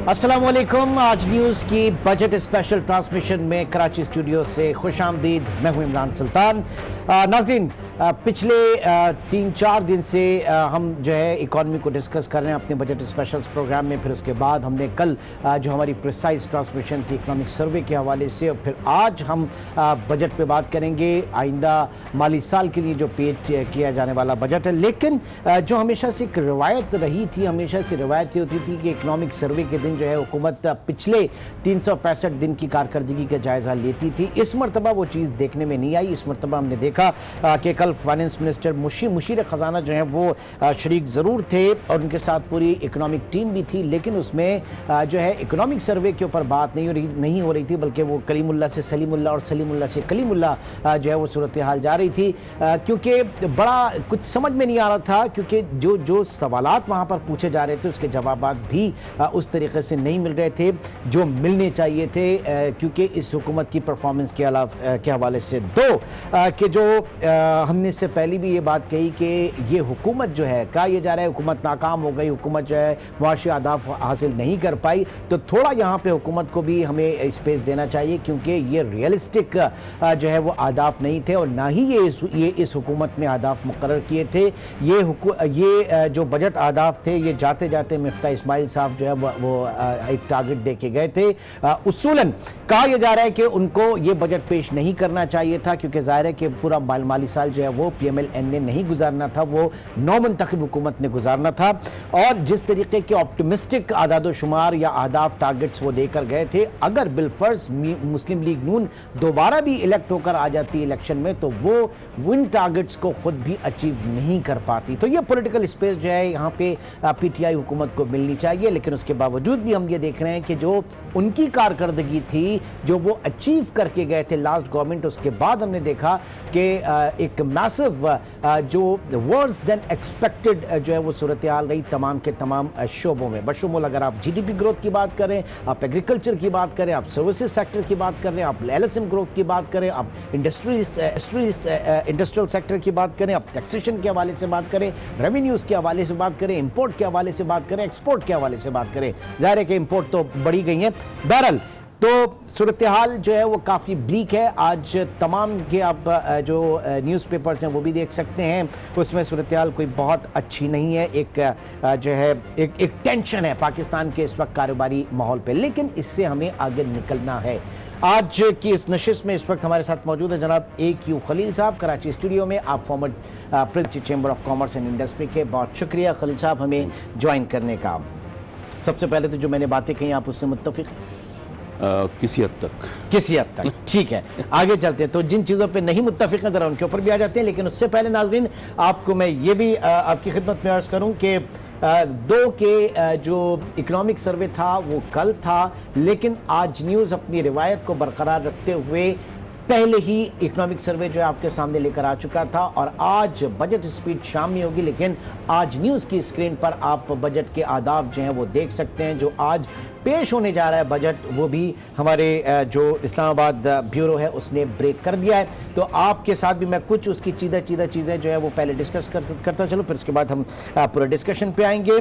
अस्सलामुअलैकुम। आज न्यूज़ की बजट स्पेशल ट्रांसमिशन में कराची स्टूडियो से खुशामदीद। मैं हूं इमरान सुल्तान। नाज़रीन, पिछले 3-4 दिन से हम जो है इकॉनमी को डिस्कस कर रहे हैं अपने बजट स्पेशल्स प्रोग्राम में। फिर उसके बाद हमने कल जो हमारी प्रिसाइज ट्रांसमिशन थी इकनॉमिक सर्वे के हवाले से, और फिर आज हम बजट पे बात करेंगे, आइंदा माली साल के लिए जो पेश किया जाने वाला बजट है। लेकिन जो हमेशा से एक रवायत रही थी, हमेशा से रवायत होती थी कि इकनॉमिक सर्वे के दिन जो है हुकूमत पिछले 365 दिन की कारकर्दगी का जायज़ा लेती थी। इस मरतबा वो चीज़ देखने में नहीं आई। इस मरतबा हमने देखा कि कल फाइनेंस मिनिस्टर मुशीर ख़जाना जो है वो शरीक ज़रूर थे और उनके साथ पूरी इकनॉमिक टीम भी थी, लेकिन उसमें जो है इकनॉमिक सर्वे के ऊपर बात नहीं हो रही थी, बल्कि वो कलीमुल्लाह से सलीमुल्लाह और सलीमुल्लाह से कलीमुल्लाह जो है वो सूरत हाल जा रही थी। क्योंकि बड़ा कुछ समझ में नहीं आ रहा था, क्योंकि जो सवालात वहाँ पर पूछे जा रहे थे उसके जवाबात भी उस तरीके से नहीं मिल रहे थे जो मिलने चाहिए थे। क्योंकि इस हुकूमत की परफॉर्मेंस के हवाले से कि जो हमने इससे पहले भी ये बात कही कि ये हुकूमत जो है, कहा यह जा रहा है हुकूमत नाकाम हो गई, हुकूमत जो है मुआशी अहदाफ हासिल नहीं कर पाई, तो थोड़ा यहाँ पे हुकूमत को भी हमें स्पेस देना चाहिए, क्योंकि ये रियलिस्टिक जो है वो अहदाफ नहीं थे और ना ही ये इस हुकूमत ने अहदाफ मुकर्रर किए थे। ये जो बजट अहदाफ थे, ये जाते जाते मिफ्ता इस्माइल साहब जो है वो एक टारगेट दे के गए थे। उसूलन कहा यह जा रहा है कि उनको ये बजट पेश नहीं करना चाहिए था, क्योंकि जाहिर है कि पूरा माली साल जो है वो PMLN ने नहीं गुजारना था, वो नौ मुंतखब हुकूमत ने गुजारना था। और जिस तरीके के ऑप्टिमिस्टिक आदाद शुमार या अहदाफ टारगेट्स वो देकर गए थे, अगर बिलफर्ज मुस्लिम लीग नून दोबारा भी इलेक्ट होकर आ जाती इलेक्शन में, तो वो इन टारगेट्स को खुद भी अचीव नहीं कर पाती। तो ये पॉलिटिकल स्पेस जो है यहाँ पे PTI हुकूमत को मिलनी चाहिए। लेकिन उसके बावजूद भी हम ये देख रहे हैं कि जो उनकी कारकर्दगी थी, जो वो अचीव करके गए थे लास्ट गवर्नमेंट, उसके बाद हमने देखा कि एक मैसिव जो वर्स देन एक्सपेक्टेड जो है वो सूरत हाल रही तमाम के तमाम शोबों में। बशुमूल अगर आप GDP ग्रोथ की बात करें, आप एग्रीकल्चर की बात करें, आप सर्विसेज सेक्टर की बात करें, आप LSM ग्रोथ की बात करें, आप इंडस्ट्रियल सेक्टर की बात करें, आप टैक्सेशन के हवाले से बात करें, रेवेन्यूज़ के हवाले से बात करें, इंपोर्ट के हवाले से बात करें, एक्सपोर्ट के हवाले से बात करें, जाहिर है कि इंपोर्ट तो बढ़ी गई है। बहरहाल तो सूरत हाल जो है वो काफ़ी ब्लीक है। आज तमाम के आप जो न्यूज़पेपर्स हैं वो भी देख सकते हैं, उसमें सूरत हाल कोई बहुत अच्छी नहीं है। एक जो है एक टेंशन है पाकिस्तान के इस वक्त कारोबारी माहौल पे, लेकिन इससे हमें आगे निकलना है। आज की इस नशिस्त में इस वक्त हमारे साथ मौजूद है जनाब AQ खलील साहब कराची स्टूडियो में। आप former president chamber of commerce and industry के, बहुत शुक्रिया खलील साहब हमें ज्वाइन करने का। सबसे पहले तो जो मैंने बातें कही आप उससे मुत्तफिक? किसी हद तक ठीक है। आगे चलते हैं, तो जिन चीज़ों पे नहीं मुत्तफिक हैं ज़रा उनके ऊपर भी आ जाते हैं। लेकिन उससे पहले नाज़रीन आपको मैं ये भी आपकी खिदमत में अर्ज़ करूं कि 2 के जो इकनॉमिक सर्वे था वो कल था, लेकिन आज न्यूज़ अपनी रिवायत को बरकरार रखते हुए पहले ही इकनॉमिक सर्वे जो है आपके सामने लेकर आ चुका था, और आज बजट स्पीच शाम में होगी। लेकिन आज न्यूज़ की स्क्रीन पर आप बजट के आदाब जो हैं वो देख सकते हैं। जो आज पेश होने जा रहा है बजट, वो भी हमारे जो इस्लामाबाद ब्यूरो है उसने ब्रेक कर दिया है। तो आपके साथ भी मैं कुछ उसकी चीज़ें जो है वो पहले डिस्कस करता चलो, फिर उसके बाद हम पूरे डिस्कशन पे आएंगे।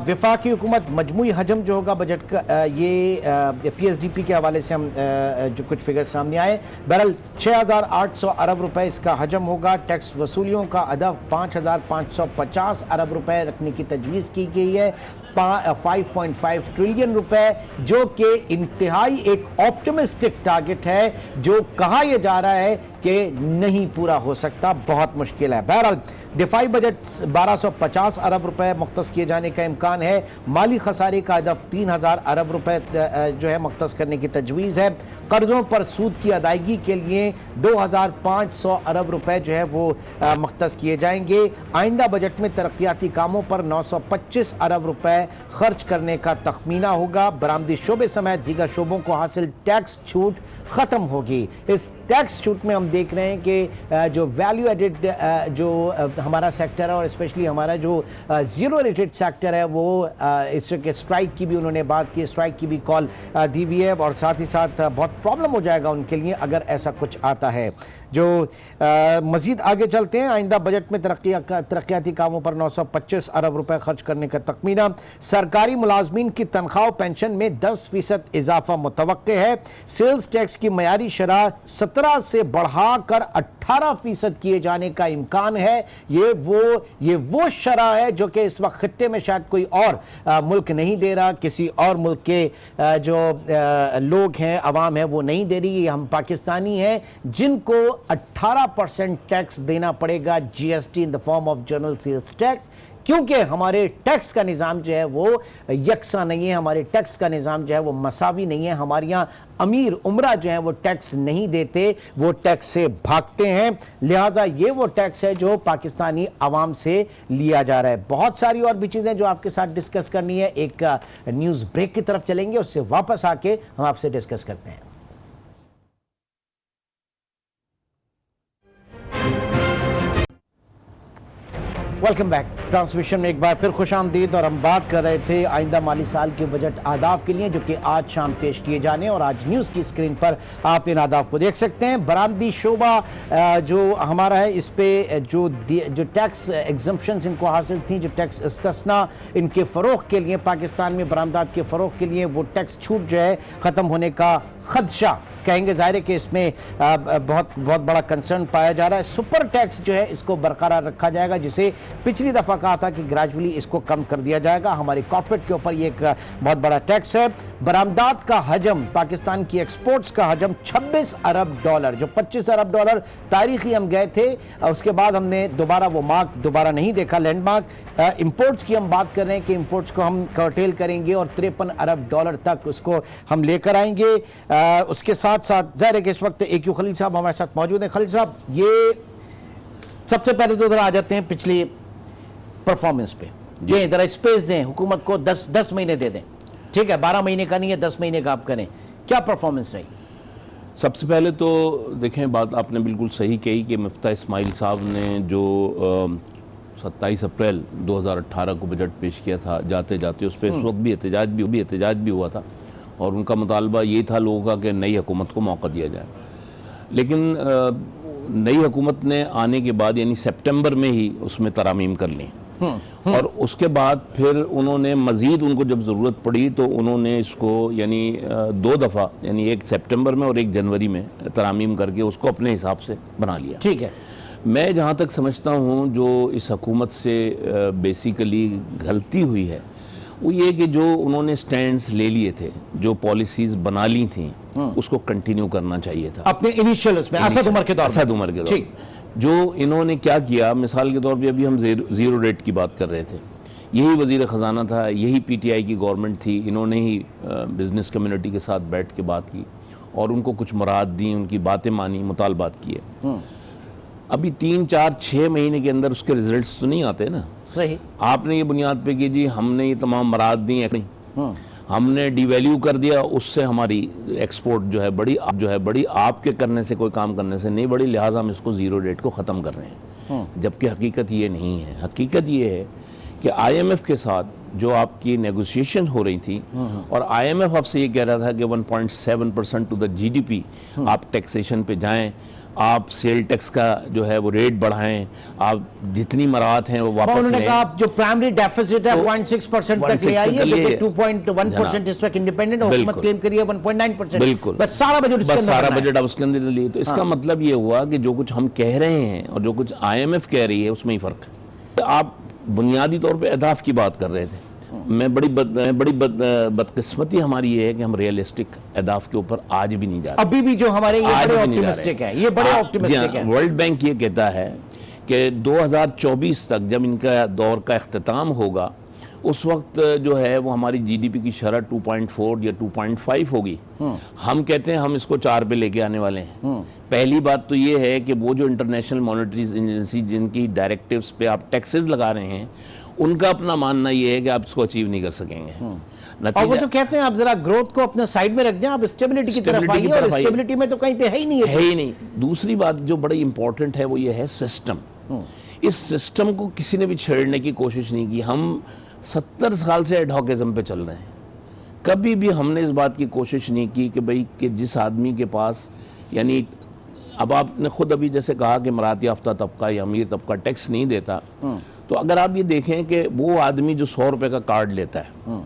वफाकी हुकूमत मजमूई हजम जो होगा बजट का, ये PSDP के हवाले से हम जो कुछ फिगर सामने आए, बहरहाल 6,800 अरब रुपए इसका हजम होगा। टैक्स वसूलियों का अदब 5,550 अरब रुपए रखने की तजवीज़ की गई है। 5.5 ट्रिलियन रुपए, जो कि इंतहाई एक ऑप्टिमिस्टिक टारगेट है, जो कहा यह जा रहा है कि नहीं पूरा हो सकता, बहुत मुश्किल है। बहरहाल दिफाई बजट 1250 अरब रुपए मुख्तस किए जाने का इम्कान है। माली खसारे का हदफ 3,000 अरब रुपए जो है मुख्तस करने की तजवीज़ है। कर्ज़ों पर सूद की अदायगी के लिए 2,500 अरब रुपए जो है वो मुख्तस किए जाएंगे। आइंदा बजट में तरक्याती कामों पर 925 अरब रुपए खर्च करने का तखमीना होगा। बरामदी शोबे समेत दीगर शोबों को हासिल टैक्स छूट ख़त्म होगी। इस टैक्स छूट में हम देख रहे हैं कि जो वैल्यू एडेड जो हमारा सेक्टर है और स्पेशली हमारा जो ज़ीरो रेटेड सेक्टर है वो इस के स्ट्राइक की भी उन्होंने बात की, स्ट्राइक की भी कॉल दी हुई है और साथ ही साथ बहुत प्रॉब्लम हो जाएगा उनके लिए अगर ऐसा कुछ आता है। जो मज़ीद आगे चलते हैं, आइंदा बजट में तरक्याती कामों पर 925 अरब रुपए खर्च करने का तखमीना, सरकारी मुलाजमीन की तनख्वाह पेंशन में 10% इजाफा मुतवक्के है, सेल्स टैक्स की मयारी शरह 17 से बढ़ाकर 18% किए जाने का इम्कान है। ये वो शरह है जो कि इस वक्त खित्ते में शायद कोई और मुल्क नहीं दे रहा, किसी और मुल्क के जो लोग हैं, अवाम है, वो नहीं दे रही। हम पाकिस्तानी हैं जिनको 18% टैक्स देना पड़ेगा, GST in the form of general sales tax, क्योंकि हमारे टैक्स का निज़ाम जो है वो यकसा नहीं है, हमारे टैक्स का निज़ाम जो है वो मसावी नहीं है। हमारे यहाँ अमीर उमरा जो है वो टैक्स नहीं देते, वो टैक्स से भागते हैं, लिहाजा ये वो टैक्स है जो पाकिस्तानी अवाम से लिया जा रहा है। बहुत सारी और भी चीज़ें जो आपके साथ डिस्कस करनी है, एक न्यूज़ ब्रेक की तरफ चलेंगे, उससे वापस आके हम आपसे डिस्कस करते हैं। Welcome back. ट्रांसमिशन में एक बार फिर खुशामदीद और हम बात कर रहे थे आइंदा माली साल के बजट आदाफ के लिए जो कि आज शाम पेश किए जाने, और आज न्यूज़ की स्क्रीन पर आप इन आदाफ को देख सकते हैं। बरामदी शोबा जो हमारा है, इस पे जो टैक्स एग्जम्पशंस इनको हासिल थी, जो टैक्स इस्तिस्ना इनके फ़रोग़ के लिए, पाकिस्तान में बरामदात के फ़रोग़ के लिए वो टैक्स छूट जो है ख़त्म होने का खदशा कहेंगे। ज़ाहिर है कि इसमें बहुत बड़ा कंसर्न पाया जा रहा है। सुपर टैक्स जो है इसको बरकरार रखा जाएगा, जिसे पिछली दफ़ा कहा था कि ग्रेजुअली इसको कम कर दिया जाएगा। हमारे कॉर्पोरेट के ऊपर ये एक बहुत बड़ा टैक्स है। बरामदात का हजम, पाकिस्तान की एक्सपोर्ट्स का हजम 26 अरब डॉलर, जो 25 अरब डॉलर तारीखी हम गए थे, उसके बाद हमने दोबारा वो मार्क दोबारा नहीं देखा, लैंडमार्क। इंपोर्ट्स की हम बात कर रहे हैं कि इंपोर्ट्स को हम कर्टेल करेंगे और 53 अरब डॉलर तक उसको हम लेकर आएंगे। उसके साथ साथ ज़ाहिर है कि इस वक्त AQ खलील साहब हमारे साथ मौजूद हैं। खलील साहब, ये सबसे पहले तो जरा आ जाते हैं पिछली परफॉर्मेंस पे, ये जरा स्पेस दें हुकूमत को, 10 महीने दे दें, ठीक है, 12 महीने का नहीं है, 10 महीने का आप करें, क्या परफॉर्मेंस रही? सबसे पहले तो देखें, बात आपने बिल्कुल सही कही कि मुफ्ता इस्माइल साहब ने जो 27 अप्रैल 2018 को बजट पेश किया था, जाते जाते उस पर इस वक्त भी एहतजाज भी हुआ था और उनका मुतालबा ये था लोगों का कि नई हुकूमत को मौका दिया जाए। लेकिन नई हुकूमत ने आने के बाद यानी सितंबर में ही उसमें तरामीम कर ली और उसके बाद फिर उन्होंने मज़ीद, उनको जब ज़रूरत पड़ी तो उन्होंने इसको यानी 2 दफ़ा, यानी एक सितंबर में और एक जनवरी में तरामीम करके उसको अपने हिसाब से बना लिया। ठीक है। मैं जहाँ तक समझता हूँ जो इस हुकूमत से बेसिकली गलती हुई है वो ये कि जो उन्होंने स्टैंड्स ले लिए थे, जो पॉलिसीज़ बना ली थी, उसको कंटिन्यू करना चाहिए था अपने इनिशियल उसमें असद उमर के दौर। जो इन्होंने क्या किया, मिसाल के तौर पे अभी हम ज़ीरो रेट की बात कर रहे थे, यही वज़ीर ख़जाना था, यही PTI की गवर्नमेंट थी, इन्होंने ही बिज़नेस कम्युनिटी के साथ बैठ के बात की और उनको कुछ मुराद दी, उनकी बातें मानी, मुतालबात किए। अभी 3, 4, 6 महीने के अंदर उसके रिजल्ट्स तो नहीं आते ना। सही। आपने ये बुनियाद पे कि जी हमने ये तमाम मुराद दी नहीं, हमने डिवैल्यू कर दिया, उससे हमारी एक्सपोर्ट जो है बड़ी आपके करने से, कोई काम करने से नहीं बढ़ी, लिहाजा हम इसको ज़ीरो रेट को ख़त्म कर रहे हैं। जबकि हकीकत ये नहीं है। हकीकत ये है कि IMF के साथ जो आपकी नेगोशिएशन हो रही थी और IMF आपसे ये कह रहा था कि 1.7% टू द GDP आप टैक्सेशन पे जाएं, आप सेल टैक्स का जो है वो रेट बढ़ाएं, आप जितनी मराहत हैं वो वापस उन्होंने कहा आप जो प्राइमरी डेफिसिट है 0.6% तक ले आइए, जो कि 2.1% इस वक्त इंडिपेंडेंट हुकूमत क्लेम करिए 1.9%। बिल्कुल, बस सारा बजट आप उसके अंदर लिए। तो इसका मतलब ये हुआ कि जो कुछ हम कह रहे हैं और जो कुछ IMF कह रही है उसमें ही फ़र्क है। आप बुनियादी तौर पर अहदाफ की बात कर रहे थे, बड़ी बदकिस्मती हमारी ये है कि हम रियलिस्टिक अहदाफ के ऊपर आज भी नहीं जा रहे। अभी भी जो हमारे ये बड़े ऑप्टिमिस्टिक है, ये बड़े ऑप्टिमिस्टिक है। वर्ल्ड बैंक ये कहता है कि 2024 तक जब इनका दौर का इख्तिताम होगा उस वक्त जो है वो हमारी GDP की शरह 2.4 या 2.5 होगी। हम कहते हैं हम इसको 4 पे लेके आने वाले हैं। पहली बात तो ये है कि वो जो इंटरनेशनल मॉनेटरी एजेंसी जिनकी डायरेक्टिव्स पे आप टैक्सेस लगा रहे हैं, उनका अपना मानना ये है कि आप इसको अचीव नहीं कर सकेंगे। और वो तो कहते हैं आप जरा ग्रोथ को अपने साइड में रख दें, आप स्टेबिलिटी की तरफ आइए, और स्टेबिलिटी में तो कहीं पे है ही नहीं है ही नहीं। दूसरी बात जो बड़ी इंपॉर्टेंट है वो ये है सिस्टम। इस सिस्टम को किसी ने भी छेड़ने की कोशिश नहीं की। हम 70 साल से एडहॉकिज्म पे चल रहे हैं, कभी भी हमने इस बात की कोशिश नहीं की कि भाई कि जिस आदमी के पास, यानी अब आपने खुद अभी जैसे कहा कि मरात याफ्ता तबका या अमीर तबका टैक्स नहीं देता, तो अगर आप ये देखें कि वो आदमी जो 100 रुपए का कार्ड लेता है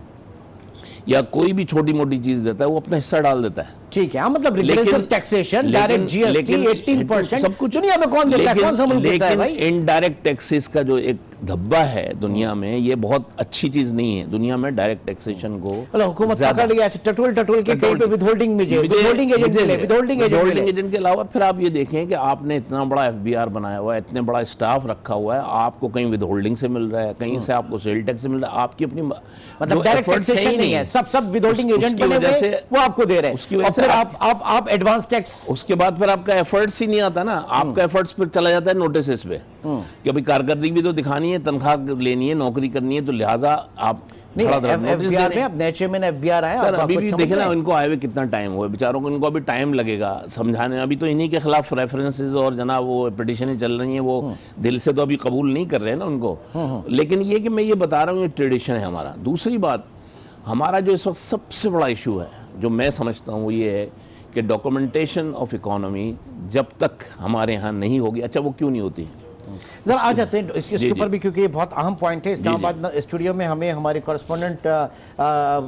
या कोई भी छोटी मोटी चीज देता है, वो अपना हिस्सा डाल देता है। ठीक है, मतलब रिग्रेसिव टैक्सेशन, डायरेक्ट जीएसटी 18%, सब कुछ दुनिया में कौन देता है, कौन सा मुल्क देता है भाई? इनडायरेक्ट टैक्सेस का जो एक धब्बा है दुनिया में, ये बहुत अच्छी चीज नहीं है। दुनिया में डायरेक्ट टैक्सेशन को हुकूमत पकड़ लिया, टटोल के कहीं पे विदहोल्डिंग में विदहोल्डिंग एजेंट के अलावा फिर आप ये देखें कि आपने इतना बड़ा एफबीआर बनाया हुआ है, इतने बड़ा स्टाफ रखा हुआ है, आपको कहीं विदहोल्डिंग से मिल रहा है, कहीं से आपको सेल टैक्स से मिल रहा है, आपकी अपनी मतलब डायरेक्ट टैक्सेशन नहीं है, सब विदहोल्डिंग एजेंट बने हुए वो आपको दे रहे हैं, उसकी वजह से आप एडवांस टैक्स, उसके बाद फिर आपका एफर्ट्स ही नहीं आता ना, आपका एफर्ट्स फिर चला जाता है नोटिस पे कि भाई कारकर्दगी भी तो दिखानी है, तनख्वाह लेनी है, नौकरी करनी है, तो लिहाजा आप एफबीआर में, अब नए चेयरमैन एफबीआर आए, सर अभी भी देखे ना इनको आए हुए कितना टाइम हुआ बेचारों को, इनको अभी टाइम लगेगा समझाने में। अभी तो इन्हीं के खिलाफ रेफरेंसेस और जनाब वो पिटिशनें चल रही हैं, वो दिल से तो अभी कबूल नहीं कर रहे हैं ना उनको। लेकिन ये कि मैं ये बता रहा हूँ, ये ट्रेडिशन है हमारा। दूसरी बात, हमारा जो इस वक्त सबसे बड़ा इशू है जो मैं समझता हूँ वो ये है कि डॉक्यूमेंटेशन ऑफ इकोनॉमी जब तक हमारे यहाँ नहीं होगी, अच्छा वो क्यों नहीं होती, जरा आ जाते हैं इसके ऊपर भी, क्योंकि ये बहुत अहम पॉइंट है। इस्लामाबाद स्टूडियो में हमें हमारे कॉरेस्पोंडेंट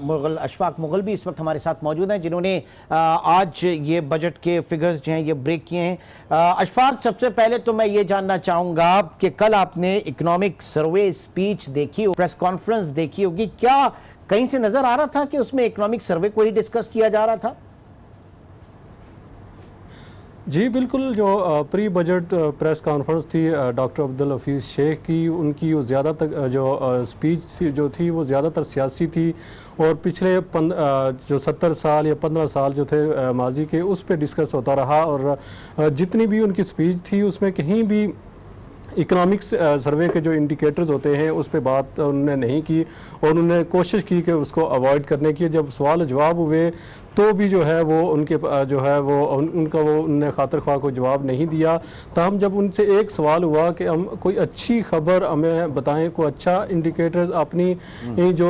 मुगल अशफाक मुगल भी इस वक्त हमारे साथ मौजूद हैं, जिन्होंने आज ये बजट के फिगर्स जो हैं ये ब्रेक किए हैं। अशफाक, सबसे पहले तो मैं ये जानना चाहूँगा कि कल आपने इकोनॉमिक सर्वे स्पीच देखी, प्रेस कॉन्फ्रेंस देखी होगी, क्या कहीं से नज़र आ रहा था कि उसमें इकोनॉमिक सर्वे को ही डिस्कस किया जा रहा था? जी बिल्कुल, जो प्री बजट प्रेस कॉन्फ्रेंस थी डॉक्टर अब्दुल हफीज़ शेख की, उनकी वो ज़्यादातर जो स्पीच थी जो थी वो ज़्यादातर सियासी थी, और पिछले जो 70 साल या 15 साल जो थे माजी के, उस पर डिस्कस होता रहा। और जितनी भी उनकी स्पीच थी उसमें कहीं भी इकोनॉमिक्स सर्वे के जो इंडिकेटर्स होते हैं उस पर बात उन्होंने नहीं की, और उन्होंने कोशिश की कि उसको अवॉइड करने की। जब सवाल जवाब हुए तो भी जो है वो उनके जो है वो उनका वो उन्होंने खातिर ख्वाह को जवाब नहीं दिया। तब जब उनसे एक सवाल हुआ कि हम कोई अच्छी खबर हमें बताएं, कोई अच्छा इंडिकेटर्स अपनी जो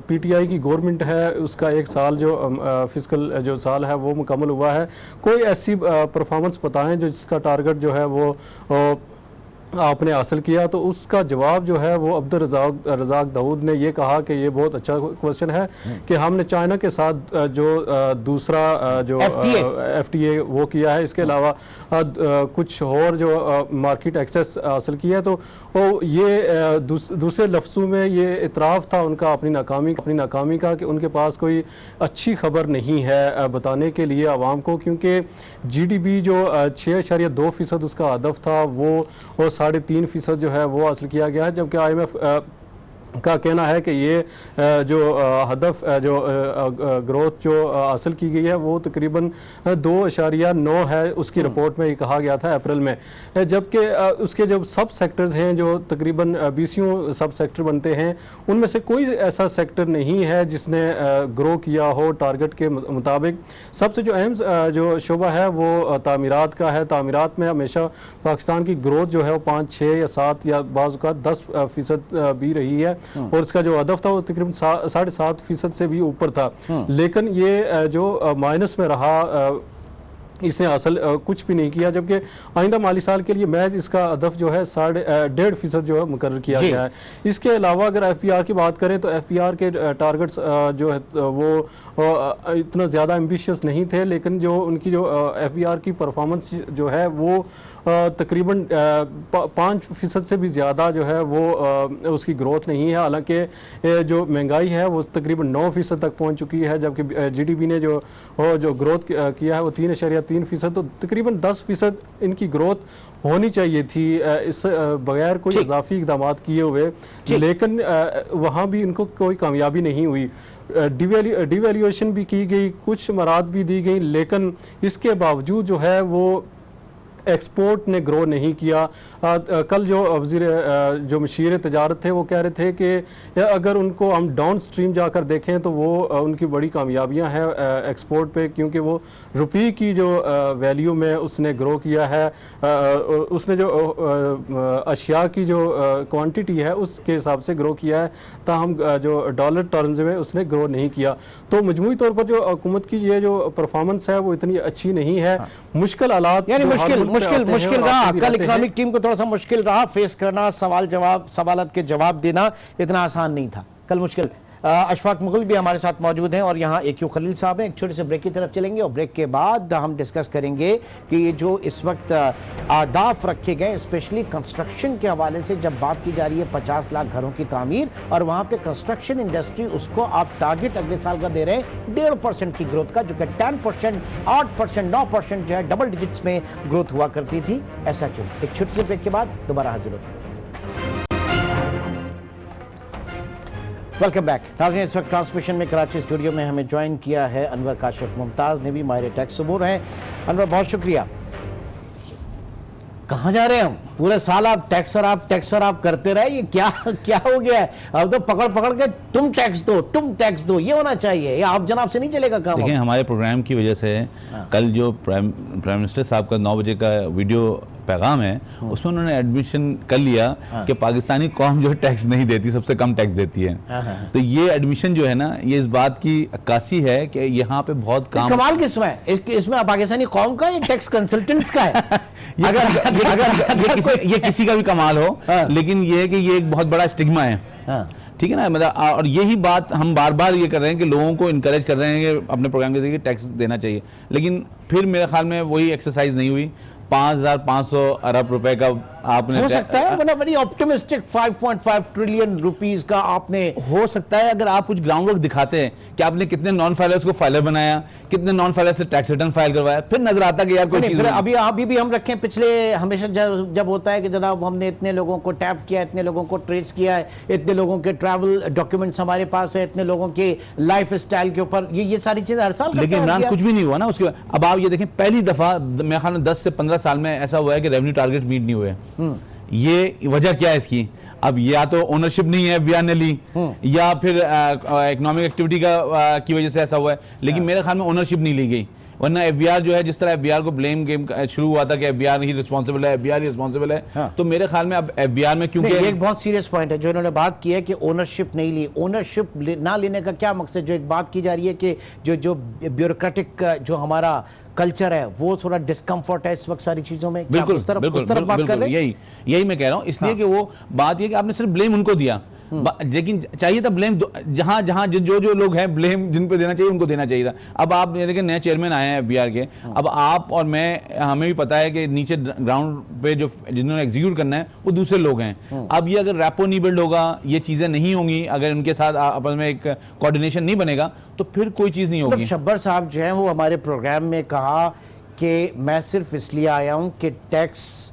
पीटीआई की गवर्नमेंट है उसका एक साल जो फिस्कल जो साल है वो मुकम्मल हुआ है, कोई ऐसी परफॉर्मेंस बताएं जो जिसका टारगेट जो है वो आपने हासिल किया। तो उसका जवाब जो है वो अब्दुल रज़ाक दाऊद ने ये कहा कि ये बहुत अच्छा क्वेश्चन है कि हमने चाइना के साथ जो दूसरा जो FTA वो किया है, इसके अलावा कुछ और जो मार्केट एक्सेस हासिल किया है। तो ये दूसरे लफ्ज़ों में ये इतराफ़ था उनका अपनी नाकामी का कि उनके पास कोई अच्छी खबर नहीं है बताने के लिए आवाम को, क्योंकि GDP जो 6.2% उसका हदफ था वो 3.5% जो है वो हासिल किया गया है, जबकि IMF का कहना है कि ये जो हदफ जो ग्रोथ जो हासिल की गई है वो तकरीबन 2.9 है, उसकी रिपोर्ट में ये कहा गया था अप्रैल में। जबकि उसके जो सब सेक्टर्स हैं जो तकरीबन 20 सब सेक्टर बनते हैं, उनमें से कोई ऐसा सेक्टर नहीं है जिसने ग्रो किया हो टारगेट के मुताबिक। सबसे जो अहम जो शोबा है वो तामीरात का है। तामीरात में हमेशा पाकिस्तान की ग्रोथ जो है वो 5, 6 या 7 या बाज़ का 10% भी रही है, और इसका जो हदफ था वो तकरीबन 7.5% से भी ऊपर था। लेकिन ये जो माइनस में रहा, इसने हासिल कुछ भी नहीं किया, जबकि आइंदा माली साल के लिए महज इसका हदफ जो है 1.5% जो है मुकर्रर किया गया है। इसके अलावा अगर FPR की बात करें तो FPR के टारगेट्स जो है वो इतना ज़्यादा एम्बिशियस नहीं थे, लेकिन जो उनकी जो FPR की परफॉर्मेंस जो है वो तकरीबन 5% से भी ज़्यादा जो है वो उसकी ग्रोथ नहीं है। हालांकि जो महंगाई है वो तकरीबन 9% तक पहुंच चुकी है, जबकि GDP ने जो ग्रोथ किया है वो 3.3%, तो तकरीबन 10% इनकी ग्रोथ होनी चाहिए थी इस बगैर कोई इजाफी इकदाम किए हुए, लेकिन वहाँ भी इनको कोई कामयाबी नहीं हुई। डिवैल्यूएशन भी की गई, कुछ मराद भी दी गई, लेकिन इसके बावजूद जो है वो एक्सपोर्ट ने ग्रो नहीं किया। कल जो वज़ीर जो मशीर तजारत थे वो कह रहे थे कि अगर उनको हम डाउन स्ट्रीम जाकर देखें तो वो उनकी बड़ी कामयाबियां हैं एक्सपोर्ट पे, क्योंकि वो रुपये की जो वैल्यू में उसने ग्रो किया है, उसने जो अशिया की जो क्वांटिटी है उसके हिसाब से ग्रो किया है, ताहम जो डॉलर टर्म्स में उसने ग्रो नहीं किया। तो मजमूई तौर पर जो हुकूमत की ये जो परफॉर्मेंस है वो इतनी अच्छी नहीं है। मुश्किल हालात यानी मुश्किल रहा, कल इकोनॉमिक इकोनॉमिक टीम को थोड़ा सा मुश्किल रहा फेस करना, सवालात के जवाब देना इतना आसान नहीं था कल, मुश्किल। अशफाक मुगल भी हमारे साथ मौजूद हैं और यहाँ AQ खलील साहब हैं। एक छोटे से ब्रेक की तरफ चलेंगे और ब्रेक के बाद हम डिस्कस करेंगे कि ये जो इस वक्त आदाफ रखे गए स्पेशली कंस्ट्रक्शन के हवाले से, जब बात की जा रही है 50 लाख घरों की तामीर और वहाँ पे कंस्ट्रक्शन इंडस्ट्री, उसको आप टारगेट अगले साल का दे रहे हैं 1.5% की ग्रोथ का, जो कि 10%, 8%, 9% जो है डबल डिजिट्स में ग्रोथ हुआ करती थी। ऐसा क्यों? एक छोटे से ब्रेक के बाद दोबारा हाजिर होते हैं। Welcome back. नाज़रीन, इस वक्त ट्रांसमिशन में कराची स्टूडियो में हमें ज्वाइन किया है अनवर काशिफ मुमताज़ ने भी, माहिर टैक्स सबूर हैं। अनवर, बहुत शुक्रिया। कहाँ जा रहे हैं हम? पूरे साल आप टैक्स और आप करते रहे, ये क्या क्या हो गया है? अब तो पकड़ के तुम टैक्स दो, ये होना चाहिए। ये आप जनाब से नहीं चलेगा काम। देखिए, हमारे प्रोग्राम की वजह से कल जो प्राइम मिनिस्टर साहब का 9 बजे का वीडियो पैगाम है उसमें उन्होंने एडमिशन कर लिया कि पाकिस्तानी कौम जो टैक्स नहीं देती, सबसे कम टैक्स देती है। तो ये एडमिशन जो है ना, ये इस बात की अक्कासी है कि यहाँ पे बहुत काम। कमाल किसमें है? इसमें पाकिस्तानी कौम का या टैक्स कंसल्टेंट्स का है? ये किसी का भी कमाल हो, लेकिन ये है कि ये एक बहुत बड़ा स्टिग्मा है, ठीक है ना। मतलब और यही बात हम बार बार ये कर रहे हैं कि लोगों को इनकरेज कर रहे हैं कि अपने प्रोग्राम के जरिए टैक्स देना चाहिए, लेकिन फिर मेरे ख्याल में वही एक्सरसाइज नहीं हुई। 5,500 अरब रुपए का आपने हो सकता है, मतलब बड़ी ऑप्टिमिस्टिक 5.5 ट्रिलियन रुपीस का आपने हो सकता है अगर आप कुछ ग्राउंड वर्क दिखाते हैं कि आपने कितने नॉन फाइलर्स को फाइलर बनाया, कितने नॉन फाइलर से टैक्स रिटर्न फाइल करवाया, फिर नजर आता कि यार कोई चीज। अभी भी हम रखें, पिछले हमेशा जब होता है कि जनाब हमने इतने लोगों को टैप किया, इतने लोगों को ट्रेस किया है, इतने लोगों के ट्रैवल डॉक्यूमेंट्स हमारे पास है, इतने लोगों के लाइफ स्टाइल के ऊपर, ये सारी चीजें हर साल। लेकिन इमरान कुछ भी नहीं हुआ ना उसके। अब आप ये देखें, पहली दफा मेरे ख्याल में 10 से 15 साल में ऐसा हुआ है कि रेवेन्यू टारगेट मीट नहीं हुए। ये वजह क्या है इसकी? अब या तो ओनरशिप नहीं है एफबीआर ने ली, या फिर इकोनॉमिक एक्टिविटी की वजह से ऐसा हुआ है, लेकिन मेरे ख्याल में ओनरशिप नहीं ली गई। वरना एफबीआर जो है, जिस तरह एफबीआर को ब्लेम गेम शुरू हुआ था कि एफबीआर ही रिस्पांसिबल है, एफबीआर ही रिस्पांसिबल है, तो मेरे ख्याल में अब एफबीआर में, क्योंकि एक बहुत सीरियस पॉइंट है जो इन्होंने बात की है कि ओनरशिप नहीं ली। ओनरशिप ना लेने का क्या मकसद? जो एक बात की जा रही है कि जो ब्यूरोक्रेटिक जो हमारा कल्चर है वो थोड़ा डिस्कम्फर्ट है इस वक्त सारी चीजों में। बिल्कुल, उस तरफ बात कर रहे हैं। यही मैं कह रहा हूँ, इसलिए कि वो बात ये कि आपने सिर्फ ब्लेम उनको दिया, लेकिन चाहिए था ब्लेम जहां जो लोग हैं, ब्लेम जिन पे देना चाहिए उनको देना चाहिए था। अब आप देखिए, नए चेयरमैन आए हैं एफबीआर के, अब आप और मैं, हमें भी पता है कि नीचे ग्राउंड पे जो जिन्होंने एग्जीक्यूट करना है वो दूसरे लोग हैं। अब ये अगर रैपो नहीं बिल्ड होगा, ये चीजें नहीं होंगी, अगर उनके साथ आपस में एक कोऑर्डिनेशन नहीं बनेगा तो फिर कोई चीज नहीं होगी। शब्बर साहब जो है वो हमारे प्रोग्राम में कहा कि मैं सिर्फ इसलिए आया हूं कि टैक्स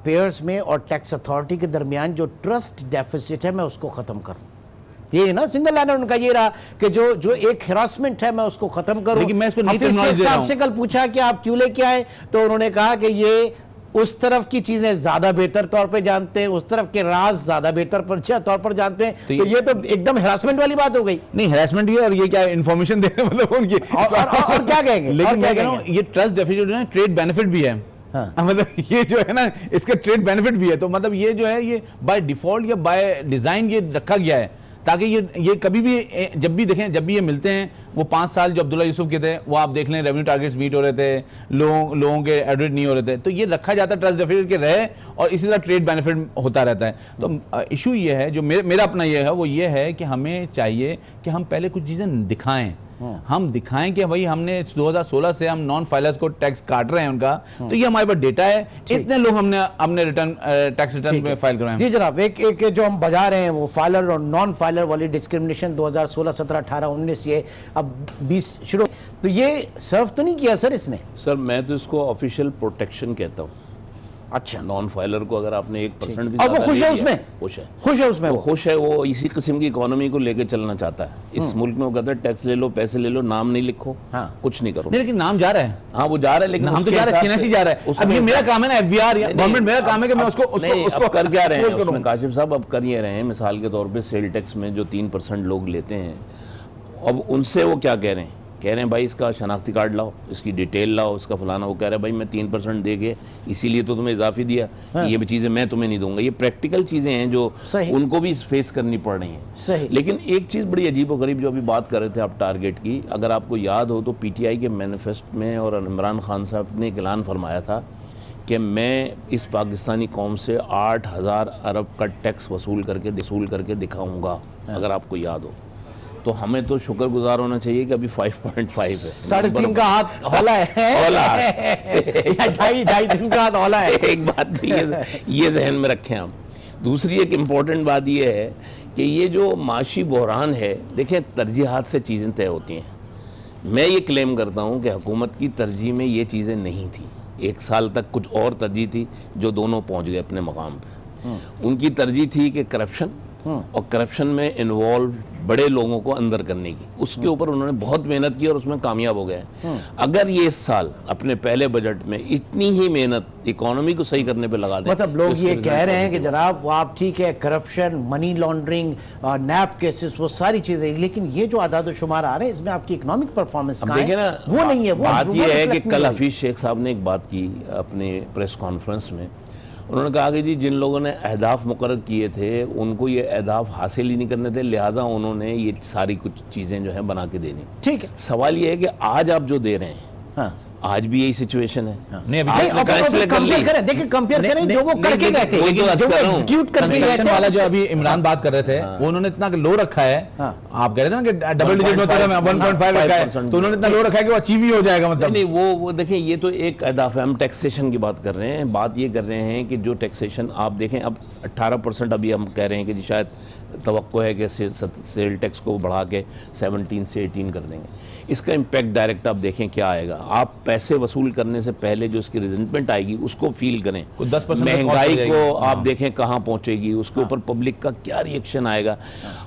पेयर्स में और टैक्स अथॉरिटी के दरमियान जो ट्रस्ट डेफिसिट है मैं उसको खत्म करूं। ये ना सिंगल लाइन उनका ये रहा कि जो एक हिरासमेंट है मैं उसको खत्म करूं। लेकिन मैं इसको नहीं से कल पूछा कि आप क्यों लेके आए, तो उन्होंने कहा कि ये उस तरफ की चीजें ज्यादा बेहतर तौर पे जानते हैं, उस तरफ के राज ज्यादा बेहतर तौर पर जानते हैं। तो ये तो एकदम हैरेसमेंट वाली बात हो गई। नहीं, हैरेसमेंट ये, और ये क्या इन्फॉर्मेशन देने मतलब उनकी और क्या कहेंगे? लेकिन मैं कह रहा हूं ये ट्रस्ट डेफिसिट है, ट्रेड बेनिफिट भी है। मतलब ये जो है ना, इसका ट्रेड बेनिफिट भी है। तो मतलब ये जो है, ये बाय डिफॉल्ट या बाय डिजाइन ये रखा गया है ताकि ये कभी भी, जब भी देखें, जब भी ये मिलते हैं, वो 5 साल जो अब्दुल्ला यूसुफ के थे, वो आप देख लें रेवेन्यू टारगेट्स मीट हो रहे थे, लोगों के ऑडिट नहीं हो रहे थे, तो ये रखा जाता है ट्रस्ट डेफिसिट के रहे, और इसी तरह ट्रेड बेनिफिट होता रहता है। तो इशू ये है, जो मेरा अपना ये है, वो ये है कि हमें चाहिए कि हम पहले कुछ चीज़ें दिखाएं। हम दिखाएं कि भाई हमने 2016 से हम नॉन फाइलर्स को टैक्स काट रहे हैं उनका, तो ये हमारे पास डेटा है, इतने लोग हमने टैक्स रिटर्न में फाइल करवाए। जी जनाब, एक जो हम बजा रहे हैं वो फाइलर और नॉन फाइलर वाली डिस्क्रिमिनेशन 2016, 17, 18, 19, ये अब 20 शुरू, तो ये सर्व तो नहीं किया सर इसने? सर मैं तो इसको ऑफिशियल प्रोटेक्शन कहता हूँ। अच्छा। नॉन फाइलर को अगर आपने 1% भी और वो ज़्यादा खुश ले है लिया, उसमें? खुश है उसमें वो वो? खुश है, वो इसी किस्म की इकोनॉमी को लेके चलना चाहता है इस मुल्क में। वो कहता है टैक्स ले लो, पैसे ले लो, नाम नहीं लिखो, हाँ। कुछ नहीं करो। नहीं, लेकिन नाम जा रहा है, हाँ वो जा रहा है, लेकिन नाम तो उसके जा रहा है, हिसाब सीएनएसई से- जा रहा है। उसके अब ये मेरा हिसाब- काम है ना, एफबीआर या नहीं, गवर्नमेंट, मेरा काम है कि मैं अब- उसको नहीं, अब कर क्या रहे हैं close करूं। उसमें काशिफ साहब, अब कर ये रहे हैं मिसाल के तौर पे सेल टैक्स में जो 3% लोग लेते हैं, अब उनसे वो क्या कह रहे हैं, कह रहे हैं भाई इसका शनाख्ती कार्ड लाओ, इसकी डिटेल लाओ, इसका फलाना। वो कह रहा है भाई मैं 3% दे के इसीलिए तो तुम्हें इजाफी दिया, ये भी चीज़ें मैं तुम्हें नहीं दूंगा। ये प्रैक्टिकल चीज़ें हैं जो सही। उनको भी फेस करनी पड़ रही हैं। सही। लेकिन एक चीज़ बड़ी अजीब व गरीब जो अभी बात कर रहे थे आप टारगेट की, अगर आपको याद हो तो पीटीआई के मैनिफेस्टो में और इमरान खान साहब ने एक ऐलान फरमाया था कि मैं इस पाकिस्तानी कौम से 8,000 अरब का टैक्स वसूल करके दिखाऊंगा, अगर आपको याद हो। तो हमें तो शुक्रगुजार होना चाहिए कि अभी 5.5 है, 3.5 का हाथ हौला है, हौला या 2.5 का हाथ हौला है। एक बात तो ये जहन में रखें हम। दूसरी एक इम्पॉर्टेंट बात ये है कि ये जो माशी बहरान है, देखें तरजीहात से चीज़ें तय होती हैं। मैं ये क्लेम करता हूँ कि हुकूमत की तरजीह में ये चीज़ें नहीं थी। 1 साल तक कुछ और तरजीह थी जो दोनों पहुँच गए अपने मकाम पे। उनकी तरजीह थी कि करप्शन और करप्शन में इन्वॉल्व बड़े लोगों को अंदर करने की, उसके ऊपर उन्होंने बहुत मेहनत की और उसमें कामयाब हो गए। अगर ये इस साल अपने पहले बजट में इतनी ही मेहनत इकोनॉमी को सही करने पे लगा दें, मतलब लोग तो ये इसके कह रहे हैं रिजल्ट कि जनाब वो आप ठीक है, corruption, money laundering, nap cases, वो सारी चीजें, लेकिन ये जो आदाद शुमार आ रहे हैं इसमें आपकी इकोनॉमिक परफॉर्मेंस अब कहाँ देखिए है? ना, वो नहीं है। वो बात वो ये है कि reflect कल नहीं है। हफीज शेख साहब ने एक बात की अपने प्रेस कॉन्फ्रेंस में। उन्होंने कहा कि जी जिन लोगों ने अहदाफ मुकर्रर किए थे उनको ये अहदाफ हासिल ही नहीं करने थे, लिहाजा उन्होंने ये सारी कुछ चीज़ें जो हैं बना के दे दी। ठीक है। सवाल ये है कि आज आप जो दे रहे हैं, हाँ। आज भी यही सिचुएशन है। नहीं, अभी नहीं, आपने अब कैंसिल कर ली। कंपेयर करें, देखिए कंपेयर नहीं, करें नहीं, जो वो नहीं, करके गए थे, वही तो जो कर रहा हूं। एग्जीक्यूट करके गए कंस्ट्रक्शन थे, वाला जो अभी इमरान बात कर रहे थे, वो उन्होंने इतना लो रखा है। हाँ। आप कह रहे थे ना कि डबल डिजिट में 1.5 रखा है, तो उन्होंने इतना लो रखा है कि वो अचीव ही हो जाएगा। मतलब नहीं वो देखें, ये तो एक अहदाफ है। हम टैक्सेशन की बात कर रहे हैं, बात ये कर रहे हैं कि जो टैक्सेशन आप देखें, अब 18% अभी हम कह रहे हैं कि जी शायद तवक्को है कि सेल टैक्स को बढ़ा के 17 से 18 कर देंगे। इसका इम्पैक्ट डायरेक्ट आप देखें क्या आएगा। आप पैसे वसूल करने से पहले जो इसकी रिजल्टमेंट आएगी उसको फील करें। कुछ 10% महंगाई cost को हो आप देखें कहाँ पहुँचेगी, उसके ऊपर पब्लिक का क्या रिएक्शन आएगा।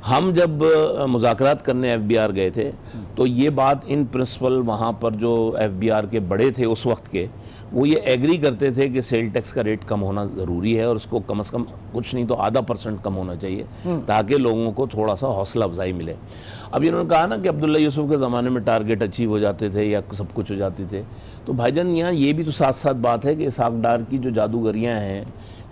हम जब मुज़ाकरात करने FBR गए थे तो ये बात इन प्रिंसिपल वहाँ पर जो FBR के बड़े थे उस वक्त के, वो ये एग्री करते थे कि सेल टैक्स का रेट कम होना ज़रूरी है और उसको कम से कम कुछ नहीं तो ½ % कम होना चाहिए ताकि लोगों को थोड़ा सा हौसला अफजाई मिले। अब इन्होंने कहा ना कि अब्दुल्ला यूसुफ के ज़माने में टारगेट अचीव हो जाते थे या सब कुछ हो जाती थे, तो भाईजान यहाँ ये भी तो साथ साथ बात है कि इसहाक डार की जो जादूगरियाँ हैं,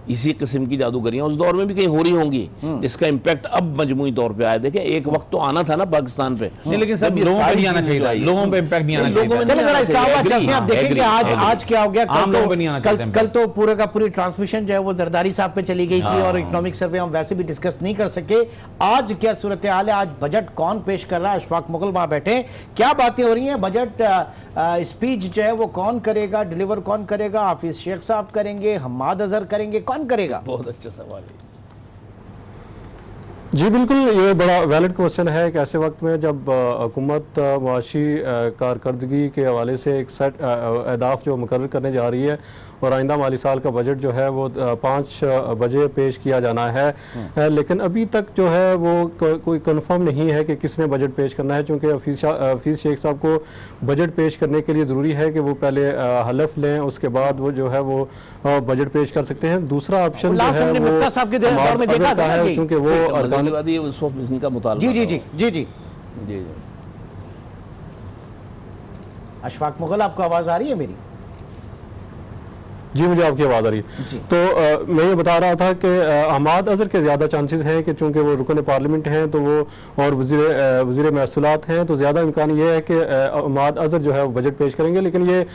इसी किस्म की जादूगरियाँ उस दौर में भी कहीं हो रही होंगी, जिसका इम्पैक्ट अब मजमूई तौर पे आया। देखें एक वक्त तो आना था ना पाकिस्तान पे, नहीं, लेकिन सब जब ये लोगों पे सारी नहीं आना चीज़ें चाहिए, आई। लोगों पे इम्पैक्ट नहीं आना लोगों चाहिए। में चलो जरा इस्लामाबाद agree, चलते हैं, आप देखेंगे agree, आज क्या हो गया। आम लोगों पे नहीं आना चाहिए। कल तो पूरे का पूरी ट्रांसमिशन जो है वो जरदारी साहब पे चली गई थी और इकोनॉमिक सर्वे हम वैसे भी डिस्कस नहीं कर सके। आज क्या सूरत हाल है, आज बजट कौन पेश कर रहा है? अशफाक मुगल वहां बैठे हैं, क्या बातें हो रही हैं? बजट स्पीच जो है वो कौन करेगा, डिलीवर कौन करेगा? हाफिज शेख साहब करेंगे, हम्माद अजहर करेंगे, कौन करेगा? बहुत अच्छा सवाल है। जी बिल्कुल, ये बड़ा वैलिड क्वेश्चन है कि ऐसे वक्त में जब हुकूमत माशी कारकर्दगी के हवाले से एक सेट अहदाफ जो मुकर्रर करने जा रही है और आइंदा माली साल का बजट जो है वो 5 बजे पेश किया जाना है, लेकिन अभी तक जो है वो कोई कंफर्म नहीं है कि किसने बजट पेश करना है, क्योंकि हफीज़ शेख साहब को बजट पेश करने के लिए ज़रूरी है कि वो पहले हलफ लें, उसके बाद वो जो है वो बजट पेश कर सकते हैं। दूसरा ऑप्शन जो है वो मुफ्ता साहब के दौर में देखा था है, क्योंकि वो मज़े की बात ये उस वक्त इनका मुतालबा जी जी था। जी जी जी जी अशफाक मुगल, आपको आवाज आ रही है मेरी? जी मुझे आपकी आवाज़ आ रही है। तो मैं ये बता रहा था कि हम्माद अजहर के ज़्यादा चांसेस हैं कि चूँकि वो रुकन पार्लियामेंट हैं तो वो और वज़ीर महसूलात हैं, तो ज़्यादा इम्कान ये है कि हम्माद अजहर जो है वो बजट पेश करेंगे। लेकिन ये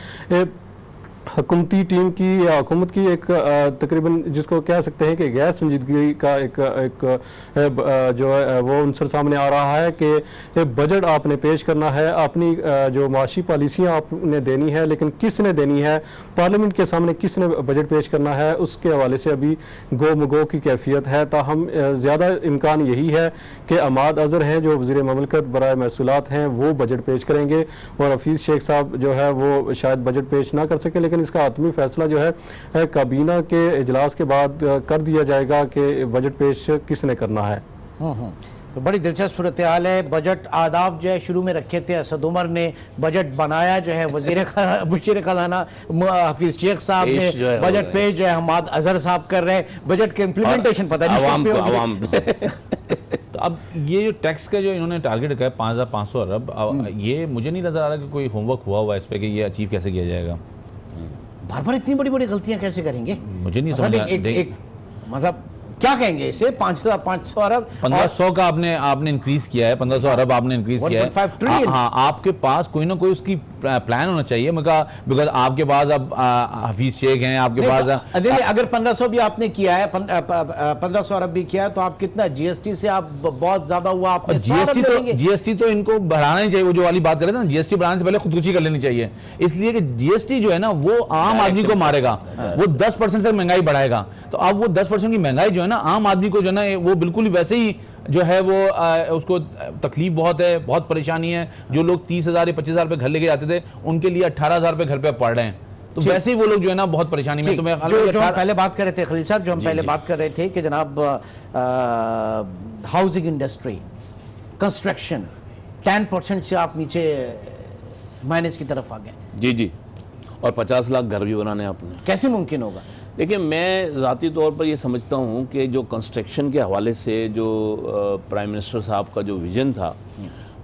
हुकूमती टीम की या हुकूमत की एक तकरीबन जिसको कह सकते हैं कि गैर संजीदगी का एक जो है वो उनसर सामने आ रहा है कि बजट आपने पेश करना है, अपनी जो माशी पॉलिसियाँ आपने देनी है, लेकिन किसने देनी है, पार्लियामेंट के सामने किसने बजट पेश करना है, उसके हवाले से अभी गो मगो की कैफियत है। ताहम ज़्यादा इम्कान यही है कि हम्माद अजहर हैं जो वज़ीर ममलकत बराए महसूलात हैं वो बजट पेश करेंगे और हफीज़ शेख साहब जो है वो शायद बजट पेश ना कर सके। लेकिन लेकिन इसका हतमी फैसला जो है काबीना के इजलास के बाद कर दिया जाएगा कि बजट पेश किसने करना है। तो बड़ी दिलचस्प सूरत हाल है। बजट आदाब जो है शुरू में रखे थे असद उमर ने, बजट बनाया जो है मुशीर खजाना हफीज शेख साहब ने, बजट पेश जो है हमाद अजहर साहब कर रहे हैं, बजट के इम्प्लीमेंटेशन पता नहीं। तो अब ये जो टैक्स का जो इन्होंने टारगेट रखा है 5,500 अरब, ये मुझे नहीं नजर आ रहा कि कोई होमवर्क हुआ हुआ है इस पे कि ये अचीव कैसे किया जाएगा। बार बार इतनी बड़ी बड़ी गलतियां कैसे करेंगे? मुझे नहीं समझ मतलब क्या कहेंगे इसे 5,500 अरब 1500 का आपने इंक्रीज किया है, 1500 अरब आपने इंक्रीज किया है। 1.5 ट्रिलियन। हाँ, आपके पास कोई ना कोई उसकी प्लान होना चाहिए। मैं कहा बिकॉज आपके पास अब हफीज शेख हैं, आपके पास अगर 1500 भी आपने किया है, 1500 अरब भी किया है, तो आप कितना जीएसटी से आप बहुत ज्यादा हुआ, आपने जीएसटी तो इनको बढ़ाना ही चाहिए। वो जो वाली बात कर रहे थे ना, जीएसटी बढ़ाने से पहले खुदकुशी कर लेनी चाहिए, इसलिए कि जीएसटी जो है ना वो आम आदमी को मारेगा, वो 10% से महंगाई बढ़ाएगा। तो अब वो 10% की महंगाई जो है ना आम आदमी को जो है ना वो बिल्कुल ही वैसे ही जो है वो उसको तकलीफ बहुत है, बहुत परेशानी है। जो लोग 30,000 या 25,000 पे घर लेके जाते थे उनके लिए 18,000 पे घर पे पड़ रहे हैं, तो वैसे ही वो लोग जो है ना बहुत परेशानी में। तो मैं जो हम पहले बात कर रहे थे खलील साहब, जो हम पहले बात कर रहे थे कि जनाब हाउसिंग इंडस्ट्री, कंस्ट्रक्शन 10% से आप नीचे माइनस की तरफ आ गए। जी जी, और 50 लाख घर भी बनाने आपने, कैसे मुमकिन होगा? देखिए, मैं ज़ाती तौर पर ये समझता हूँ कि जो कंस्ट्रक्शन के हवाले से जो प्राइम मिनिस्टर साहब का जो विज़न था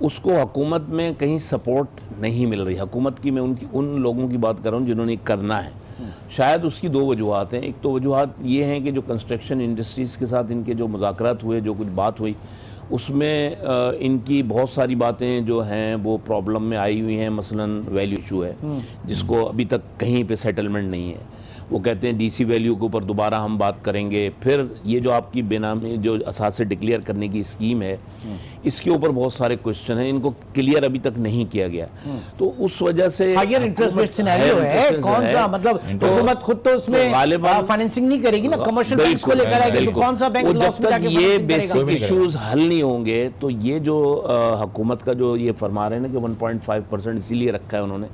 उसको हुकूमत में कहीं सपोर्ट नहीं मिल रही। हुकूमत की मैं उन लोगों की बात कर रहा हूँ जिन्होंने करना है। शायद उसकी दो वजूहत हैं। एक तो वजूहत ये हैं कि जो कंस्ट्रक्शन इंडस्ट्रीज़ के साथ इनके जो मुज़ाकरात हुए, जो कुछ बात हुई, उसमें इनकी बहुत सारी बातें जो हैं वो प्रॉब्लम में आई हुई हैं। मसलन वैल्यू इशू है जिसको अभी तक कहीं पे सेटलमेंट नहीं है। वो कहते हैं डीसी वैल्यू के ऊपर दोबारा हम बात करेंगे। फिर ये जो आपकी बेनामी जो असासे डिक्लेयर करने की स्कीम है, इसके ऊपर बहुत सारे क्वेश्चन हैं, इनको क्लियर अभी तक नहीं किया गया। तो उस वजह से हायर इंटरेस्ट रेट सिनेरियो है, कौन सा मतलब हुकूमत खुद तो उसमें फाइनेंसिंग नहीं करेगी ना, कमर्शियल बैंक्स को लेकर आएगी, तो कौन सा बैंक लॉस में जाके ये बेसिक इश्यूज हल नहीं होंगे तो ये जो हुकूमत का जो ये फरमा रहे हैं ना कि 1.5% इसीलिए रखा है उन्होंने,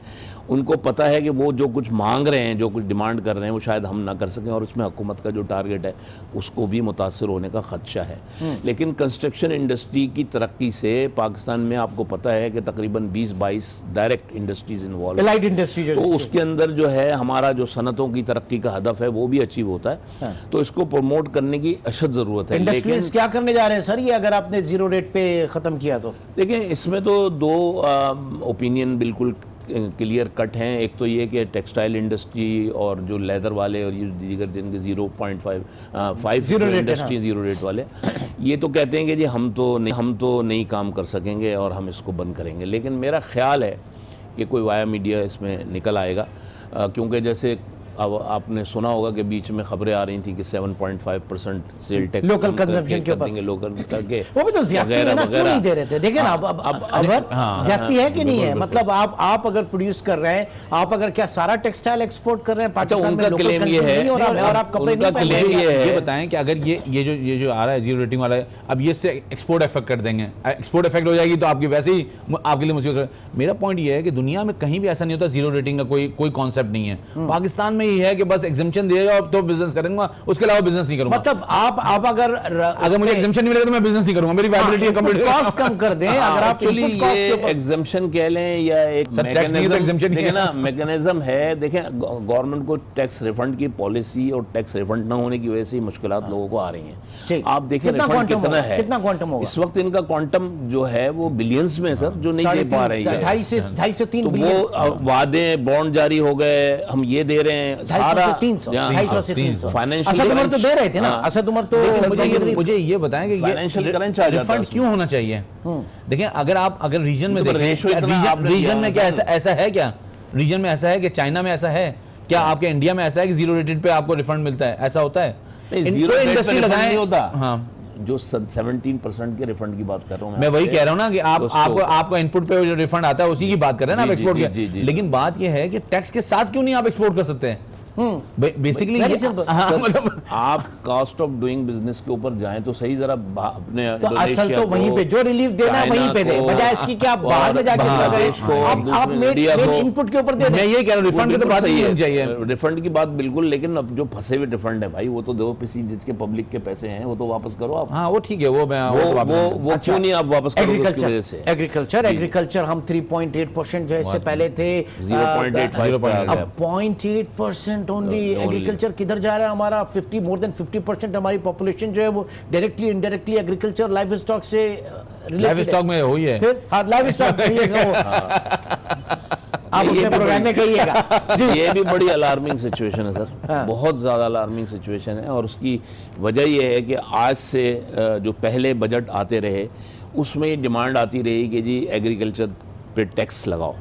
उनको पता है कि वो जो कुछ मांग रहे हैं, जो कुछ डिमांड कर रहे हैं, वो शायद हम ना कर सकें, और उसमें हुकूमत का जो टारगेट है उसको भी मुतासर होने का खदशा है। लेकिन कंस्ट्रक्शन इंडस्ट्री की तरक्की से पाकिस्तान में आपको पता है कि तकरीबन 20-22 direct industries involve, allied industry, तो उसके अंदर जो है हमारा जो सनतों की तरक्की का हदफ है वो भी अचीव होता है। तो इसको प्रमोट करने की अशद ज़रूरत है। इंडस्ट्रीज क्या करने जा रहे हैं सर ये, अगर आपने जीरो रेट पे ख़त्म किया तो? देखिए, इसमें तो दो ओपिनियन बिल्कुल क्लियर कट हैं। एक तो ये कि टेक्सटाइल इंडस्ट्री और जो लेदर वाले और ये दीगर जिनके 0.5 इंडस्ट्री जीरो रेट वाले, ये तो कहते हैं कि जी हम तो नहीं काम कर सकेंगे और हम इसको बंद करेंगे। लेकिन मेरा ख्याल है कि कोई वाया मीडिया इसमें निकल आएगा, क्योंकि जैसे अब आपने सुना होगा कि बीच में खबरें आ रही थी कि 7.5% सेल टैक्स लोकल कंजम्पशन के ऊपर लोकल करके, वो भी तो ज्यादती है ना, क्यों नहीं दे रहे थे? देखिए ना अब ज्यादती है कि नहीं है? मतलब आप अगर प्रोड्यूस कर रहे हैं, आप अगर क्या सारा टेक्सटाइल एक्सपोर्ट कर रहे हैं पाकिस्तान में, उनका क्लेम ये है और आप कपड़े नहीं पहन रहे हैं। ये बताएं कि अगर ये जो आ रहा है जीरो रेटिंग वाला है, अब ये से एक्सपोर्ट इफेक्ट कर देंगे, एक्सपोर्ट इफेक्ट हो जाएगी तो आपकी वैसे ही आपके लिए मुश्किल। मेरा पॉइंट ये है कि दुनिया में कहीं भी ऐसा नहीं होता जीरो रेटिंग का कोई कॉन्सेप्ट नहीं है। पाकिस्तान में ये है कि बस एग्जम्पशन दिएगा तो बिजनेस करूंगा, उसके अलावा बिजनेस नहीं करूंगा। मतलब आप अगर मुझे एग्जम्पशन नहीं मिलेगा तो मैं बिजनेस नहीं करूंगा, मेरी वायबिलिटी कंप्लीट कॉस्ट कम कर दें। अगर आप एग्जम्पशन कह लें या एक मैकेनिज्म है, देखें गवर्नमेंट को टैक्स रिफंड की पॉलिसी और टैक्स रिफंड न होने की वजह से मुश्किलात लोगों को आ रही हैं। आप देखें रिफंड कितना है, कितना क्वांटम होगा इस वक्त? इनका क्वांटम जो है वो बिलियंस में सर, जो नहीं दे पा रही है। 2.5 से 3 बिलियन। वो वादे बॉन्ड जारी हो गए, हम ये दे रहे हैं सारा 250 से 300 फाइनेंशियल असद उमर तो दे रहे थे ना, असद उमर तो मुझे ये बताएं कि फाइनेंशियल करंट आ जाता है रिफंड क्यों होना चाहिए? देखिए अगर रीजन में देखें, रीजन में क्या ऐसा है, क्या रीजन में ऐसा है कि चाइना में ऐसा है क्या, आपके इंडिया में ऐसा है कि जीरो रेटेड पे आपको रिफंड मिलता है? ऐसा होता है? जीरो इंडस्ट्री लगाए नहीं होता। हाँ, जो 17% के रिफंड की बात कर रहा हूँ मैं वही कह रहा हूँ ना कि आपको इनपुट पे जो रिफंड आता है उसी की बात कर रहे हैं ना आप एक्सपोर्ट की। लेकिन बात यह है कि टैक्स के साथ क्यों नहीं आप एक्सपोर्ट कर सकते हैं? Basically Very simple. मतलब आप कॉस्ट ऑफ डूइंग बिजनेस के ऊपर जाएं तो सही, जरा अपने तो असल इंडोनेशिया तो वहीं को, पे जो रिलीफ देना है वहीं पे दे, चाइना बजाय को, इसकी कि आप बाहर में जाके इसका बांग्लादेश को, करें। आप दूसरे मेन इंडिया को। इनपुट के ऊपर दे दें। मैं ये कह रहा हूँ, रिफंड की तो बात नहीं होनी चाहिए। रिफंड की बात बिल्कुल, लेकिन अब जो फंसे हुए रिफंड है भाई, वो तो दो किसी जिसके पब्लिक के पैसे हैं वो तो वापस करो आप। हाँ वो ठीक है, वो मैं वो क्यों नहीं आप वापस करोगे उसकी वजह से? एग्रीकल्चर हम 3.8% जो इससे पहले थे 0.85 पे आ गया। अब 0.8% ओनली एग्रीकल्चर किधर जा रहा है हमारा? 50 मोर देन 50% हमारी पॉपुलेशन जो है वो directly indirectly agriculture life stock से लाइफ स्टॉक में हुई है। फिर हाँ लाइफ स्टॉक आप अपने प्रोग्राम में कहिएगा। ये भी बड़ी अलार्मिंग सिचुएशन है सर, बहुत ज़्यादा अलार्मिंग सिचुएशन है। और उसकी वजह ये है कि आज से जो पहले बजट आते रहे उसमें ये डिमांड आती रही कि जी एग्रीकल्चर पे टैक्स लगाओ,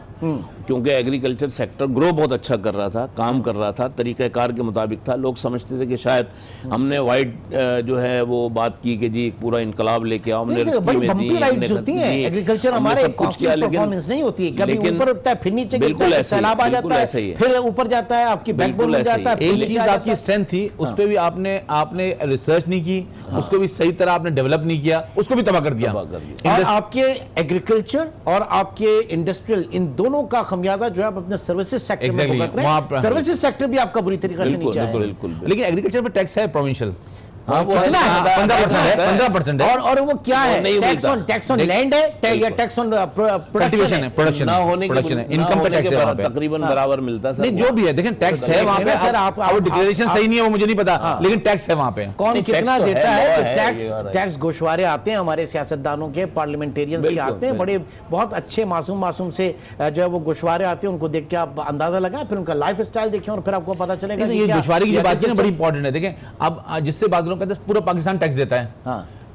क्योंकि एग्रीकल्चर सेक्टर ग्रो बहुत अच्छा कर रहा था, काम कर रहा था, तरीक़ाकार के मुताबिक था। लोग समझते थे कि शायद हमने वाइट जो है वो बात की कि जी पूरा इनकलाब लेके आओ, हमने एग्रीकल्चर हमारे कुछ किया, परफॉर्मेंस नहीं होती, कभी ऊपर उठता है फिर नीचे गिरता है, सैलाब आ जाता है, फिर ऊपर जाता है, आपकी बैकबोन में जाता है। एक चीज आपकी स्ट्रेंथ थी, उस पर भी आपने रिसर्च नहीं की, उसको भी सही तरह आपने डेवलप नहीं किया, उसको भी तबाह कर दिया। और आपके एग्रीकल्चर और आपके इंडस्ट्रियल, इन दोनों का खमियाजा जो है आप अपने सर्विसेज सेक्टर में भुगत रहे हैं। सर्विसेज सेक्टर भी आपका बुरी तरीके से नीचे आया है। लेकिन एग्रीकल्चर पे टैक्स है प्रोविंशियल, हाँ, वो कितना है? 15% है। और वो क्या है? टैक्स ऑन लैंड है या टैक्स ऑन कल्टीवेशन है, प्रोडक्शन ना होने प्रोडक्शन है, के इनकम का टैक्स है वहाँ पे। तकरीबन बराबर मिलता है सर। नहीं जो भी है, देखें टैक्स है वहाँ पे। सर आप डिक्लेरेशन सही नहीं है वो मुझे नहीं पता, लेकिन टैक्स है वहाँ पे। कौन कितना तो देता है, है? टैक्स गोशवारे आते हैं हमारे सियासतदानों के, पार्लियामेंटेरियंस के आते हैं, बड़े बहुत अच्छे मासूम से जो है वो गोशवारे आते हैं, उनको देख के आप अंदाजा लगाएं, फिर उनका लाइफ स्टाइल देखें और फिर आपको पता चलेगा। ये गोशवारे की जो बात की ना बड़ी इंपॉर्टेंट है। देखें अब जिससे बात करूँ, कहते हैं पूरा पाकिस्तान टैक्स देता है,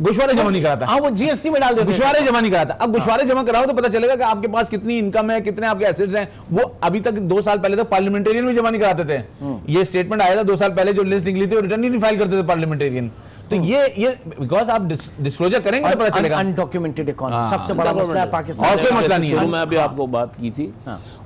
गोशवारे जमा नहीं कराता। हाँ वो जीएसटी में डाल देते हैं, गोशवारे जमा नहीं कराता। अब गोशवारे जमा कराओ तो पता चलेगा कि आपके पास कितनी इनकम है, कितने आपके एसेट्स हैं। वो अभी तक 2 साल पहले तक पार्लियामेंटेरियन भी जमा नहीं कराते थे। ये स्टेटमेंट आया था 2 साल पहले, जो लिस्ट निकली थी वो रिटर्न नहीं फाइल करते थे पार्लियामेंटेरियन। तो ये बिकॉज आप डिस्क्लोजर करेंगे तो पता चलेगा। अनडॉक्यूमेंटेड इकोनॉमी सबसे बड़ा मसला है पाकिस्तान। और कोई मसला नहीं है। शुरू में अभी आपको बात की थी।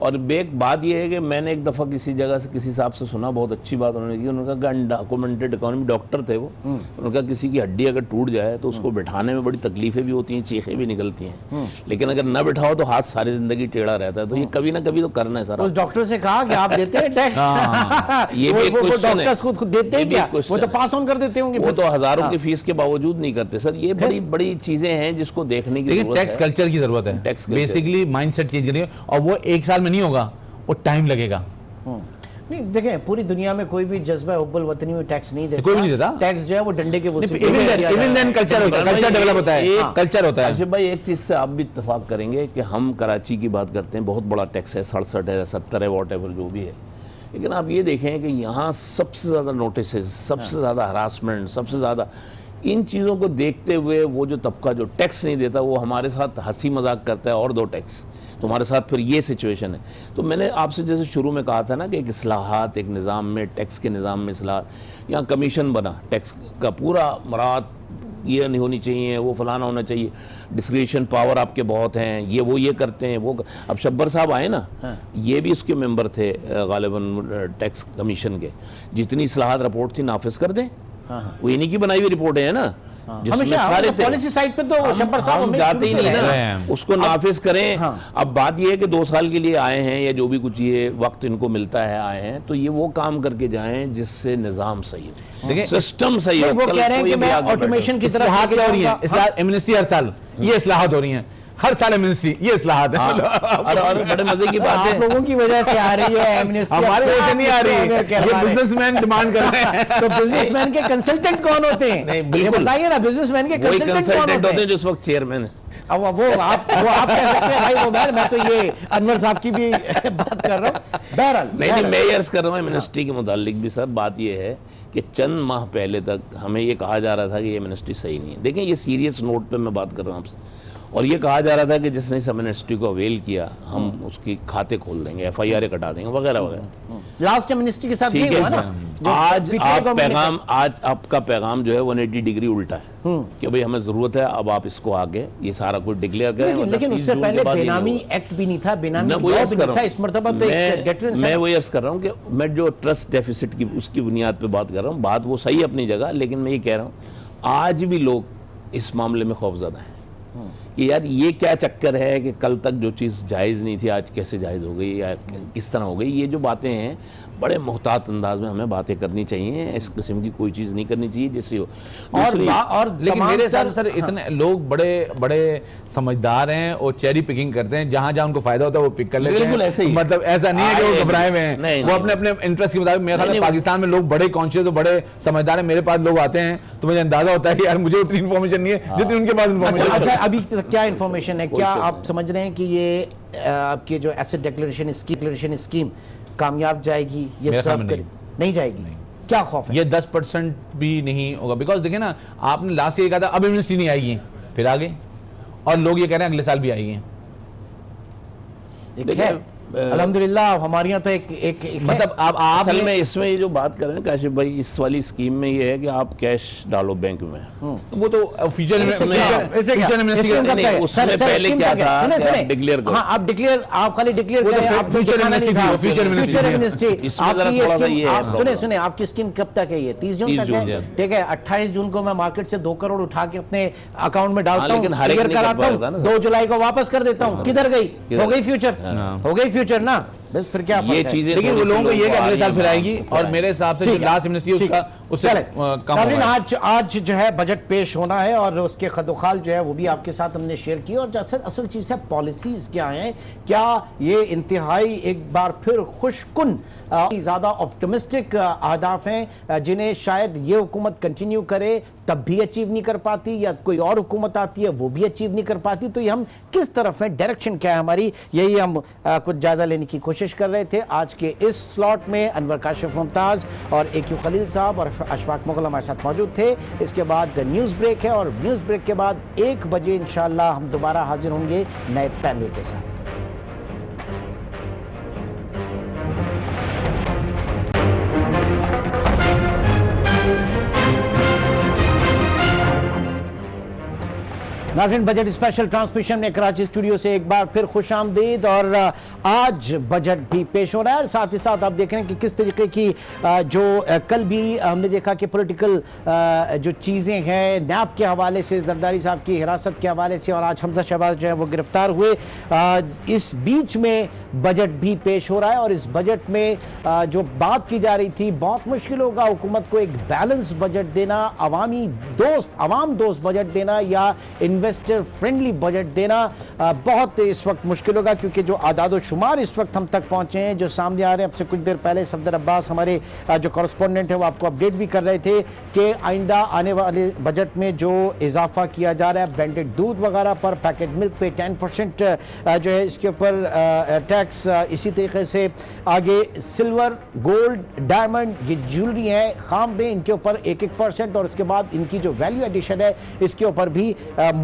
और एक बात ये है कि मैंने एक दफ़ा किसी जगह से किसी साहब से सुना, बहुत अच्छी बात उन्होंने की। उन्होंने कहा अनडॉक्यूमेंटेड इकोनॉमी, डॉक्टर थे वो, उन्होंने कहा किसी की हड्डी अगर टूट जाए तो उसको बैठाने में बड़ी तकलीफें भी होती हैं, चीखें भी निकलती हैं, लेकिन अगर न बैठाओ तो हाथ सारी जिंदगी टेढ़ा रहता है। तो ये कभी ना कभी तो करना है सर। उस डॉक्टर से कहा कि आप देते हैं टैक्स? ये भी एक क्वेश्चन है। डॉक्टर्स खुद देते हैं क्या? वो तो पास ऑन कर देते होंगे, वो तो हजारों की फीस के बावजूद नहीं करते सर। ये बड़ी बड़ी चीजें हैं जिसको देखने की जरूरत है। टैक्स कल्चर की जरूरत है, टैक्स बेसिकली माइंडसेट चेंज करनी है, और वो 1 साल में नहीं होगा, वो टाइम लगेगा। नहीं देखें, पूरी दुनिया में कोई भी जज्बा हुब्बुल वतनी में टैक्स नहीं देता। कोई भी नहीं देता। टैक्स जो है वो डंडे के इवन देन कल्चर होता है, कल्चर डेवलप होता है, कल्चर होता है। आशिफ भाई एक चीज से आप भी इत्तेफाक करेंगे कि हम कराची की बात करते हैं, बहुत बड़ा टैक्स है, 67 है, 70 है, वॉट जो भी है। लेकिन आप ये देखें कि यहाँ सबसे ज़्यादा नोटिस, सबसे ज़्यादा हरासमेंट, सबसे ज़्यादा इन चीज़ों को देखते हुए वो जो तबका जो टैक्स नहीं देता वो हमारे साथ हंसी मजाक करता है, और 2 टैक्स तुम्हारे साथ, फिर ये सिचुएशन है। तो मैंने आपसे जैसे शुरू में कहा था ना कि एक इस्लाहात, एक निज़ाम में, टैक्स के निज़ाम में इस्लाहात, यहाँ कमीशन बना टैक्स का पूरा मरात, ये नहीं होनी चाहिए, वो फलाना होना चाहिए, डिस्क्रिशन पावर आपके बहुत हैं, ये करते हैं वो। अब शब्बर साहब आए ना, ये भी उसके मेंबर थे गालिबन टैक्स कमीशन के। जितनी इस्लाहात रिपोर्ट थी नाफिज कर दें, वो इन्हीं की बनाई हुई रिपोर्ट है ना, जिसमें सारे पॉलिसी साइड पे तो शब्बर साहब हम जाते ही नहीं ना, उसको नाफिज करें। अब बात ये है कि 2 साल के लिए आए हैं या जो भी कुछ ये वक्त इनको मिलता है आए हैं, तो ये वो काम करके जाएं जिससे निजाम सही हो, देखिए सिस्टम सही हो। वो कह रहे हैं कि मैं ऑटोमेशन की तरफ इस्लाहात हो रही है, एमनेस्टी हर साल ये इस्लाहात हो रही हैं, हर साल एमनेस्टी, ये इस्लाहात है। और बड़े मजे की बात है, आप लोगों की वजह से आ रही है एमनेस्टी, हमारी वजह से नहीं आ रही है, ये बिजनेसमैन डिमांड कर रहे हैं। तो बिजनेसमैन के कंसल्टेंट कौन होते हैं? नहीं बिल्कुल बताइए ना, बिजनेसमैन के कंसल्टेंट होते हैं जो इस वक्त चेयरमैन है। अब वो आप कह सकते हैं भाई, वो मैं तो ये अनवर साहब की भी बात कर रहा हूँ। बहरहाल नहीं मैं ये अर्ज कर रहा हूँ मिनिस्ट्री के मुतालिक भी सर। बात ये है कि चंद माह पहले तक हमें ये कहा जा रहा था कि ये मिनिस्ट्री सही नहीं है। देखें ये सीरियस नोट पे मैं बात कर रहा हूँ आपसे, और ये कहा जा रहा था कि जिसने इस एमनेस्टी को अवेल किया हम उसकी खाते खोल देंगे, FIR कटा देंगे वगैरह वगैरह। लास्ट मिनिस्ट्री के साथ ठीक ये हुआ है, ना, जो आज पिछले आप गवर्नमेंट ने पैगाम, आज आपका पैगाम जो है 180 डिग्री उल्टा है कि भाई हमें जरूरत है, अब आप इसको आगे ये सारा कुछ डिक्लेयर करें। लेकिन उससे पहले बेनामी एक्ट भी नहीं था, बेनामी लॉ भी नहीं था, इस मर्तबा पे एक डेटरेंस मैं है। वो यर्ज कर रहा हूँ कि मैं जो ट्रस्ट डेफिसिट की उसकी बुनियाद पे बात कर रहा हूँ, बात वो सही अपनी जगह, लेकिन मैं ये कह रहा हूँ आज भी लोग इस मामले में खौफजदा हैं कि यार ये क्या चक्कर है कि कल तक जो चीज़ जायज़ नहीं थी आज कैसे जायज़ हो गई या किस तरह हो गई। ये जो बातें हैं बड़े मोहतात अंदाज में हमें बातें करनी चाहिए, इस किस्म की कोई चीज़ नहीं करनी चाहिए जिससे हो। और लेकिन मेरे हिसाब से सर इतने लोग बड़े बड़े समझदार हैं और चेरी पिकिंग करते हैं, जहां जहां उनको फायदा होता है वो पिक कर लेते हैं। बिल्कुल ऐसे ही, मतलब ऐसा नहीं है कि वो घबराए हुए हैं, वो अपने अपने इंटरेस्ट के मुताबिक। मेरे ख्याल में पाकिस्तान में लोग बड़े कॉन्शियस और बड़े समझदार हैं। मेरे पास लोग आते हैं तो मुझे अंदाजा होता है कि यार मुझे उतनी इन्फॉर्मेशन नहीं है जितनी उनके पास इन्फॉर्मेशन है। अच्छा, अभी तक क्या इन्फॉर्मेशन है? क्या आप समझ रहे हैं कि ये आपके जो एसेट डिक्लेरेशन स्कीम कामयाब जाएगी? ये सर्व कर नहीं जाएगी? क्या खौफ है? ये 10% भी नहीं होगा, बिकॉज देखिए ना, आपने लास्ट ईयर कहा था अब एमनेस्टी नहीं आएगी, फिर आ गई, और लोग ये कह रहे हैं अगले साल भी आएगी। अल्हम्दुलिल्लाह हमारे यहाँ तो एक मतलब आप असल में इसमें ये जो बात कर रहे हैं काशिफ भाई, इस वाली स्कीम में ये है कि आप कैश डालो बैंक में, वो तो फ्यूचर उसमें पहले क्या था, डिक्लेयर करो। हाँ, आप डिक्लेयर, आप खाली डिक्लेयर करें, आप फ्यूचर एमनेस्टी। सुने, आपकी स्कीम कब तक है? ये 30 जून तक है, ठीक है। 28 जून को मैं मार्केट से 2 करोड़ उठा के अपने अकाउंट में डालता हूँ, क्लियर कराता हूँ, 2 जुलाई को वापस कर देता हूँ, किधर गई? हो गई फ्यूचर, हो गई फ्यूचर ना, बस फिर क्या ये चीजें। लेकिन वो लोगों को ये कि अगले साल फिर आएगी, और मेरे हिसाब से जो लास्ट एमनेस्टी उसका उससे कम होगा। आज जो है बजट पेश होना है और उसके खदोखाल जो है वो भी आपके साथ हमने शेयर की। और असल चीज है पॉलिसीज क्या हैं, क्या ये इंतहाई एक बार फिर खुशकुन ज़्यादा ऑप्टिमिस्टिक अहदाफ हैं जिन्हें शायद ये हुकूमत कंटिन्यू करे तब भी अचीव नहीं कर पाती, या कोई और हुकूमत आती है वो भी अचीव नहीं कर पाती। तो ये हम किस तरफ हैं, डायरेक्शन क्या है हमारी, यही हम कुछ ज़्यादा लेने की कोशिश कर रहे थे। आज के इस स्लॉट में अनवर काशिफ मुमताज़ और AQ खलील साहब और अशफाक मुगल हमारे साथ मौजूद थे। इसके बाद न्यूज़ ब्रेक है और न्यूज़ ब्रेक के बाद 1 बजे इंशाअल्लाह हम दोबारा हाजिर होंगे नए पैनल के साथ। नाज़रीन, बजट स्पेशल ट्रांसमिशन में कराची स्टूडियो से एक बार फिर खुश आमदीद। और आज बजट भी पेश हो रहा है, साथ ही साथ आप देख रहे हैं कि किस तरीके की जो कल भी हमने देखा कि पॉलिटिकल जो चीज़ें हैं नैब के हवाले से, जरदारी साहब की हिरासत के हवाले से, और आज हमजा शहबाज जो है वो गिरफ्तार हुए। इस बीच में बजट भी पेश हो रहा है और इस बजट में जो बात की जा रही थी, बहुत मुश्किल होगा हुकूमत को एक बैलेंस बजट देना, अवाम दोस्त बजट देना या इन्वेस्टर फ्रेंडली बजट देना बहुत इस वक्त मुश्किल होगा, क्योंकि जो आदाद शुमार इस वक्त हम तक पहुंचे हैं, जो सामने आ रहे हैं। अब से कुछ देर पहले सफदर अब्बास हमारे जो कॉरेस्पोंडेंट है वो आपको अपडेट भी कर रहे थे कि आइंदा आने वाले बजट में जो इजाफा किया जा रहा है ब्रांडेड दूध वगैरह पर, पैकेट मिल्क पे 10% जो है इसके ऊपर टैक्स, इसी तरीके से आगे सिल्वर, गोल्ड, डायमंड, ये ज्वेलरी है, खामबे, इनके ऊपर 1% और उसके बाद इनकी जो वैल्यू एडिशन है इसके ऊपर भी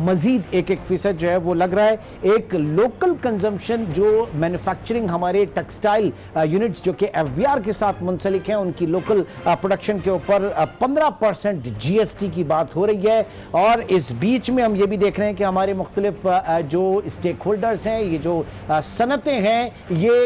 मजीद 1% जो है वो लग रहा है। एक लोकल कंजम्पशन जो मैन्युफैक्चरिंग हमारे टेक्सटाइल यूनिट्स जो कि FBR के साथ मुंसलिक हैं, उनकी लोकल प्रोडक्शन के ऊपर 15% GST की बात हो रही है। और इस बीच में हम ये भी देख रहे हैं कि हमारे मुख्तलिफ जो स्टेक होल्डर्स हैं, ये जो सनतें हैं, ये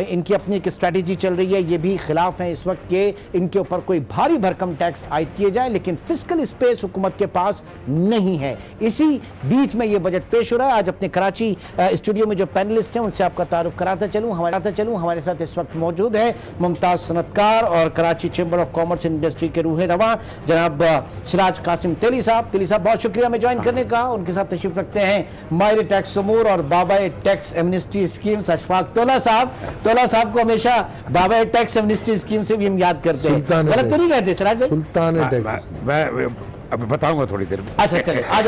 इनकी अपनी एक स्ट्रैटेजी चल रही है, ये भी खिलाफ है इस वक्त के इनके ऊपर कोई भारी भरकम टैक्स आयद किए जाए, लेकिन फिस्कल स्पेस हुकूमत के पास नहीं है। इसी बीच में ये बजट पेश हो रहा है। आज अपने कराची स्टूडियो में जो पैनलिस्ट हैं उनसे आपका तारुफ कराता चलूं। हमारे साथ इस वक्त मौजूद है मुमताज सनतकार और Karachi chamber of commerce and industry के रूह रवां जनाब सिराज कासिम तेली साहब। बहुत शुक्रिया में ज्वाइन करने का। उनके साथ तशरीफ रखते हैं माहिर टैक्स अमूर और बाबा टैक्स एमनेस्टी स्कीम अशफाक तोला साहब को हमेशा बाबा टैक्स एमनेस्टी स्कीम से भी हम याद करते हैं, गलत तो नहीं कहते सिराज भाई? सुल्तान टैक्स अब बताऊंगा थोड़ी देर में। अच्छा चलिए, आ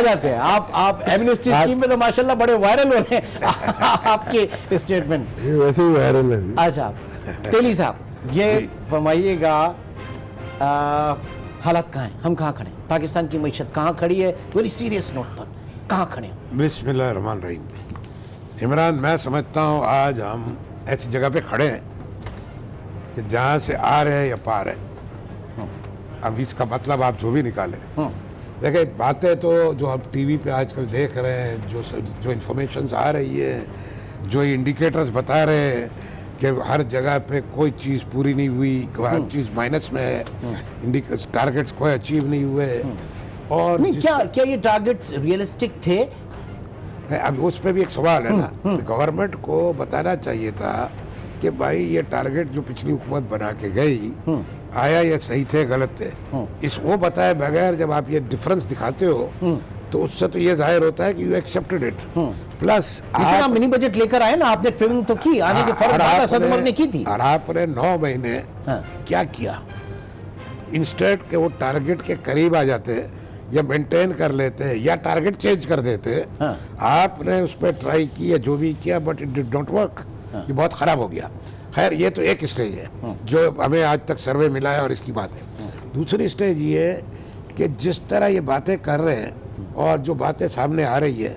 जाते हैं। आप एमनेस्टी स्कीम में तो माशाल्लाह बड़े वायरल हो रहे हैं आपके स्टेटमेंट, ये वैसे ही वायरल है। अच्छा तेली साहब ये फरमाइएगा, हालात कहाँ हैं, हम कहाँ खड़े हैं, पाकिस्तान की मईशत कहाँ खड़ी है, वेरी सीरियस नोट पर, कहाँ खड़े हैं? बिस्मिल्लाहिर्रहमानिर्रहीम। इमरान, मैं समझता हूँ आज हम ऐसी जगह पे खड़े हैं कि जहाँ से आ रहे हैं या पा रहे हैं। अब इसका मतलब आप जो भी निकालें, देखिए बातें तो जो हम टीवी पे आजकल देख रहे हैं, जो इंफॉर्मेशन आ रही है, जो इंडिकेटर्स बता रहे हैं कि हर जगह पे कोई चीज़ पूरी नहीं हुई, हर चीज़ माइनस में है, टारगेट्स कोई अचीव नहीं हुए। और नहीं, क्या ये टारगेट्स रियलिस्टिक थे? अब उस पर भी एक सवाल है ना, गवर्नमेंट को बताना चाहिए था कि भाई ये टारगेट जो पिछली हुकूमत बना के गई, आया ये सही थे गलत थे, इस वो बताए बगैर जब आप ये डिफरेंस दिखाते हो तो उससे तो ये जाहिर होता है कि यू एक्सेप्टेड इट। प्लस आप मिनी बजट लेकर आए ना, आपने ट्रिमिंग तो की, आने के फर्क बात असद उमर ने की थी। और आपने 9 महीने क्या किया? इंस्टेड के वो टारगेट के करीब आ जाते या मेंटेन कर लेते या टारगेट चेंज कर देते, आपने उस पर ट्राई किया जो भी किया, but it did not work. ये बहुत ख़राब हो गया। खैर, ये तो एक स्टेज है जो हमें आज तक सर्वे मिला है और इसकी बात है। दूसरी स्टेज ये है कि जिस तरह ये बातें कर रहे हैं और जो बातें सामने आ रही है,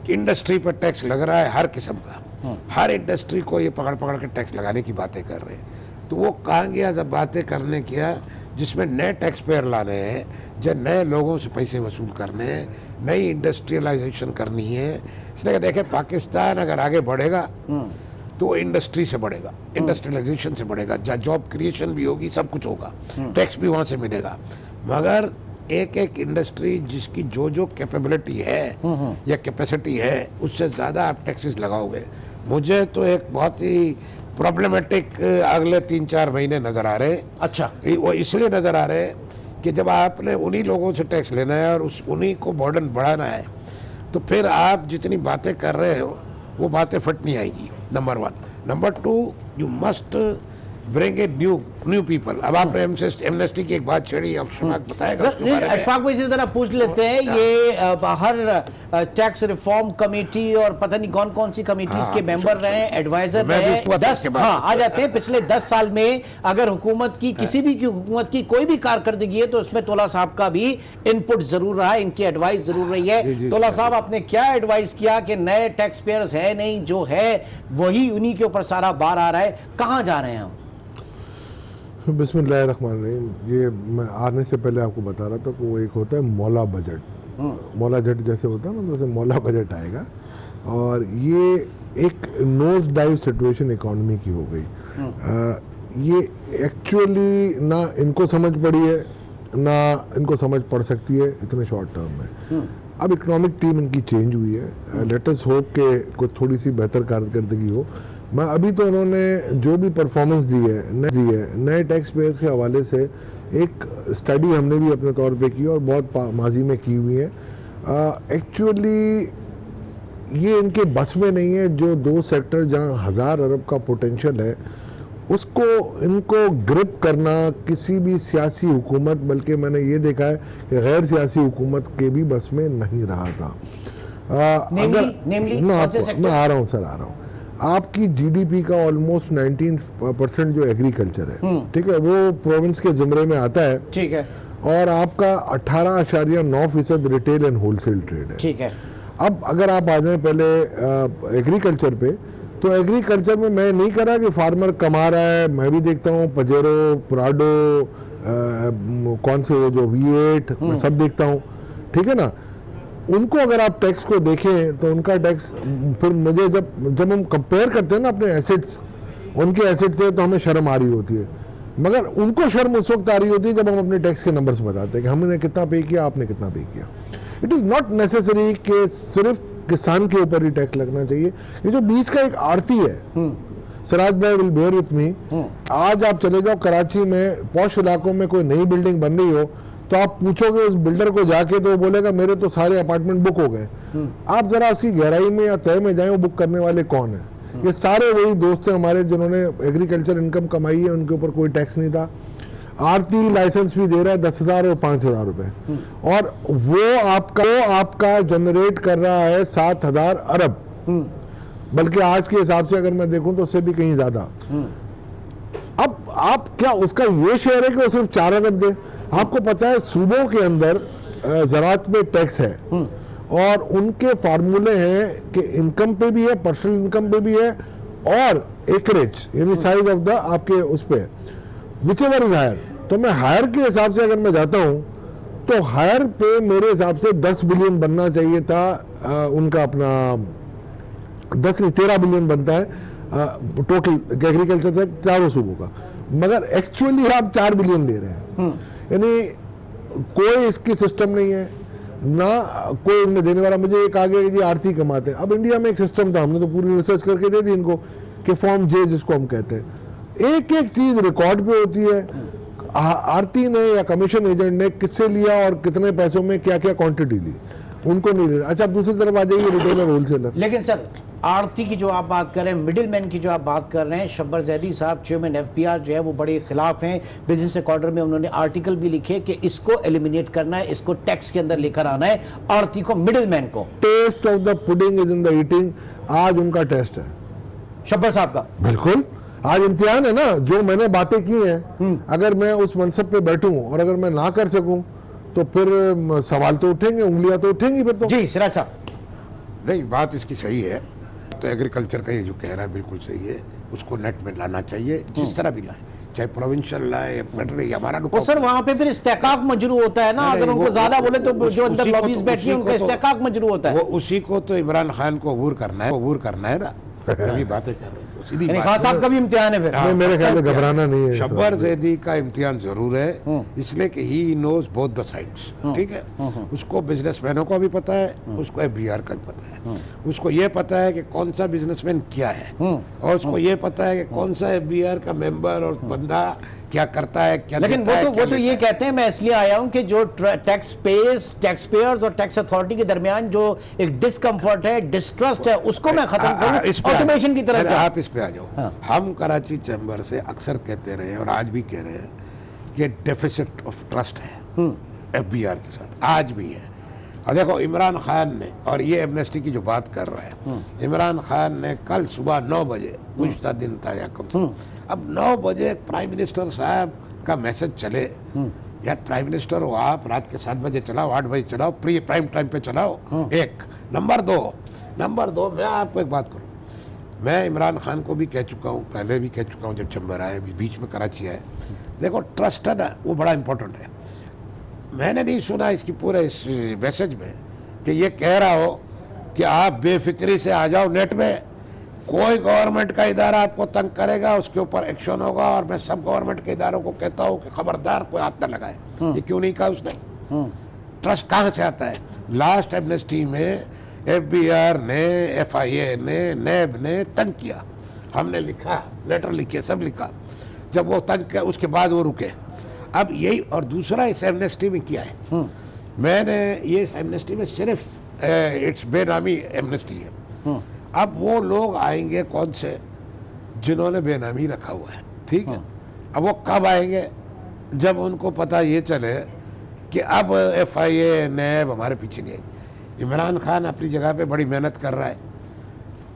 इंडस्ट्री पर टैक्स लग रहा है हर किस्म का, हर इंडस्ट्री को ये पकड़ पकड़ के टैक्स लगाने की बातें कर रहे हैं। तो वो कहाँ गया जब बातें करने किया जिसमें नए टैक्स पेयर लाने हैं, जो नए लोगों से पैसे वसूल करने हैं, नई इंडस्ट्रियलाइजेशन करनी है। इसलिए देखें, पाकिस्तान अगर आगे बढ़ेगा तो वो इंडस्ट्री से बढ़ेगा, इंडस्ट्रियलाइजेशन से बढ़ेगा, जहाँ जॉब क्रिएशन भी होगी, सब कुछ होगा, टैक्स भी वहाँ से मिलेगा। मगर एक एक इंडस्ट्री जिसकी जो जो कैपेबिलिटी है या कैपेसिटी है, उससे ज़्यादा आप टैक्सेस लगाओगे। मुझे तो एक बहुत ही प्रॉब्लमेटिक अगले 3-4 महीने नज़र आ रहे हैं। अच्छा, वो इसलिए नज़र आ रहे हैं कि जब आपने उन्हीं लोगों से टैक्स लेना है और उन्हीं को बर्डन बढ़ाना है, तो फिर आप जितनी बातें कर रहे हो वो बातें फट नहीं आएगी, number 1। Number 2, you must bring a new people. अब आपने एमनेस्टी की एक बात छेड़ी, अशफाक बताएगा उसके बारे में। अशफाक भाई से जरा पूछ लेते हैं, ये हर टैक्स रिफॉर्म कमेटी और पता नहीं कौन कौन सी कमेटीज के मेंबर रहे, एडवाइजर रहे, 10 आ जाते हैं। पिछले 10 साल में अगर हुकूमत की किसी भी हुकूमत की कोई भी कारकर्दगी है तो उसमें तोला साहब का भी इनपुट जरूर रहा है, इनकी एडवाइस जरूर रही है। तोला साहब, आपने क्या एडवाइस किया कि नए टैक्स पेयर्स है नहीं, जो है वही उन्हीं के ऊपर सारा बार आ रहा है, कहाँ जा रहे हैं हम? बिस्मिल्लाहिर्रहमानिर्रहीम। ये मैं आने से पहले आपको बता रहा था कि वो एक होता है मौला बजट। मौला बजट जैसे होता है ना, वैसे मौला बजट आएगा और ये एक नोज डाइव सिचुएशन इकोनॉमी की हो गई। ये एक्चुअली ना इनको समझ पड़ी है ना इनको समझ पड़ सकती है इतने शॉर्ट टर्म में। अब इकोनॉमिक टीम इनकी चेंज हुई है, लेट अस होप के कुछ थोड़ी सी बेहतर कारकर्दगी हो। मैं अभी तो उन्होंने जो भी परफॉर्मेंस दी है नए टैक्स पेयर्स के हवाले से, एक स्टडी हमने भी अपने तौर पे की और बहुत माजी में की हुई है। एक्चुअली ये इनके बस में नहीं है। जो 2 सेक्टर जहाँ 1000 अरब का पोटेंशियल है, उसको इनको ग्रिप करना किसी भी सियासी हुकूमत, बल्कि मैंने ये देखा है कि गैर सियासी हुकूमत के भी बस में नहीं रहा था। मैं आ रहा हूँ सर, आ रहा हूँ। आपकी जीडीपी का ऑलमोस्ट 19% जो एग्रीकल्चर है, ठीक है, वो प्रोविंस के जिम्मे में आता है, ठीक है, और आपका 18.9% रिटेल एंड होलसेल ट्रेड है, ठीक है। अब अगर आप आ जाए पहले एग्रीकल्चर पे, तो एग्रीकल्चर में मैं नहीं करा कि फार्मर कमा रहा है, मैं भी देखता हूँ पजेरो, प्राडो, कौन से वो जो V8, मैं सब देखता हूँ, ठीक है ना। उनको अगर आप टैक्स को देखें तो उनका टैक्स, फिर मुझे जब हम कंपेयर करते हैं ना अपने एसेट्स उनके एसेट से, तो हमें शर्म आ रही होती है। मगर उनको शर्म उस वक्त आ रही होती है जब हम अपने टैक्स के नंबर्स बताते हैं कि हमने कितना पे किया, आपने कितना पे किया। इट इज़ नॉट नेसेसरी कि सिर्फ किसान के ऊपर ही टैक्स लगना चाहिए। ये जो बीच का एक आड़ती है, सिराज भाई विल बेयर विथ मी, आज आप चले जाओ कराची में पॉश इलाकों में कोई नई बिल्डिंग बन रही हो, तो आप पूछोगे उस बिल्डर को जाके, तो वो बोलेगा मेरे तो सारे अपार्टमेंट बुक हो गए। आप जरा उसकी गहराई में या तय में जाएं, वो बुक करने वाले कौन है? ये सारे वही दोस्त हैं हमारे जिन्होंने एग्रीकल्चर इनकम कमाई है, उनके ऊपर कोई टैक्स नहीं था। आरती लाइसेंस भी दे रहा है 10,000 और 5,000 रुपए, और वो आपका जनरेट कर रहा है 7,000 अरब, बल्कि आज के हिसाब से अगर मैं देखूं तो उससे भी कहीं ज्यादा। अब आप क्या उसका ये शेयर है कि वो सिर्फ 4 अरब दे? आपको पता है सूबों के अंदर ज़राअत पे टैक्स है, और उनके फार्मूले हैं कि इनकम पे भी है, पर्सनल इनकम पे भी है, और एकरेज यानी साइज ऑफ द आपके उस पे विच एवर इज हायर। तो मैं हायर के हिसाब से अगर मैं जाता हूं तो हायर पे मेरे हिसाब से 10 बिलियन बनना चाहिए था, उनका अपना 13 बिलियन बनता है टोटल एग्रीकल्चर से चारों सूबों का, मगर एक्चुअली आप 4 बिलियन ले रहे हैं। यानी कोई इसकी सिस्टम नहीं है ना, कोई इनमें देने वाला। मुझे एक आगे कि जी आरती कमाते हैं। अब इंडिया में एक सिस्टम था, हमने तो पूरी रिसर्च करके दे दी इनको कि फॉर्म जे जिसको हम कहते हैं, एक एक चीज रिकॉर्ड पे होती है। आरती ने या कमीशन एजेंट ने किससे लिया और कितने पैसों में क्या क्या क्वांटिटी ली, उनको नहीं ले। अच्छा, दूसरी तरफ आ जाइए रिटेलर होलसेलर। लेकिन सर आरती की जो आप बात कर रहे हैं, मिडिल मैन की जो आप बात कर रहे हैं, शब्बर जैदी साहब चेयरमैन एफपीआर जो है वो बड़े खिलाफ हैं। बिजनेस रिकॉर्डर में उन्होंने आर्टिकल भी लिखे कि इसको एलिमिनेट करना है, इसको टैक्स के अंदर लेकर आना है, आरती को, मिडिल मैन को। Test of the pudding is in the eating, आज उनका टेस्ट है शब्बर साहब का। बिल्कुल, आज इम्तिहान है ना। जो मैंने बातें की हैं, अगर मैं उस मनसब पे बैठूं और अगर मैं ना कर सकूं तो फिर सवाल तो उठेंगे, उंगलियां तो उठेंगी फिर तो। जी सिराज साहब। नहीं, बात इसकी सही है। तो एग्रीकल्चर का ये जो कह रहा है बिल्कुल सही है, उसको नेट में लाना चाहिए, जिस तरह भी लाए, चाहे प्रोविंशियल लाए या फेडरल या हमारा। वो सर वहां पे फिर इस्तेकाक मजरू होता है ना, अगर उनको ज्यादा बोले तो जो अंदर लॉबीज बैठी है उनका इस्तेकाक मजरू होता है। वो उसी को तो इमरान खान को अबूर करना है ना। तभी बातें कर रहे हैं तो सीधी यानी बात खान साहब का भी इम्तिहान है फिर। हाँ, मेरे ख्याल में घबराना नहीं है। शब्बर जैदी का इम्तिहान जरूर है, इसलिए कि he knows both the sides. ठीक है, उसको बिजनेसमैनों को भी पता है, उसको एफबीआर का भी पता है, उसको ये पता है कि कौन सा बिजनेसमैन क्या है, और उसको ये पता है कि कौन सा एफबीआर का मेंबर और बंदा क्या करता है, क्या लेकिन देता है, वो क्या तो ये लेता है। कहते हैं, मैं इसलिए आया हूं कि जो टैक्स पेयर्स और टैक्स अथॉरिटी के दरमियान जो एक डिस्कम्फर्ट है, डिस्ट्रस्ट है, उसको मैं खत्म इस करूं, पे ऑटोमेशन की तरफ। आप इस पे आ जाओ। हम कराची चैम्बर से अक्सर कहते रहे हैं और आज भी कह रहे हैं कि डेफिसिट ऑफ ट्रस्ट है एफबीआर के साथ, आज भी है। और देखो इमरान खान ने, और ये एमनेस्टी की जो बात कर रहा है, इमरान खान ने कल सुबह 9 बजे, गुज़श्ता दिन था या कब था, अब 9 बजे प्राइम मिनिस्टर साहब का मैसेज चले, यार प्राइम मिनिस्टर हो आप, रात के 7 बजे चलाओ, 8 बजे चलाओ, प्री प्राइम टाइम पे चलाओ। एक नंबर दो, मैं आपको एक बात करूं, मैं इमरान खान को भी कह चुका हूं, पहले भी कह चुका हूं जब चैम्बर आए, बीच में कराची आए, देखो ट्रस्ट है ना, वो बड़ा इंपॉर्टेंट है। मैंने नहीं सुना इसकी पूरे इस मैसेज में कि ये कह रहा हो कि आप बेफिक्री से आ जाओ नेट में, कोई गवर्नमेंट का इदारा आपको तंग करेगा उसके ऊपर एक्शन होगा, और मैं सब गवर्नमेंट के इदारों को कहता हूँ कि खबरदार कोई हाथ न लगाए। ये क्यों नहीं कहा उसने? ट्रस्ट कहाँ से आता है? लास्ट एमनेस्टी में एफबीआर ने, एफआईए ने, नैब ने तंग किया, हमने लिखा, लेटर लिखे, सब लिखा। जब वो तंग किया उसके बाद वो रुके। अब यही, और दूसरा इस एमनेस्टी में किया है, मैंने ये इस एमनेस्टी में सिर्फ इट्स बेनामी एमनेस्टी है। अब वो लोग आएंगे कौन से, जिन्होंने बेनामी रखा हुआ है, ठीक है। अब वो कब आएंगे? जब उनको पता ये चले कि अब एफआईए, नैब हमारे पीछे नहीं आएगी। इमरान खान अपनी जगह पे बड़ी मेहनत कर रहा है,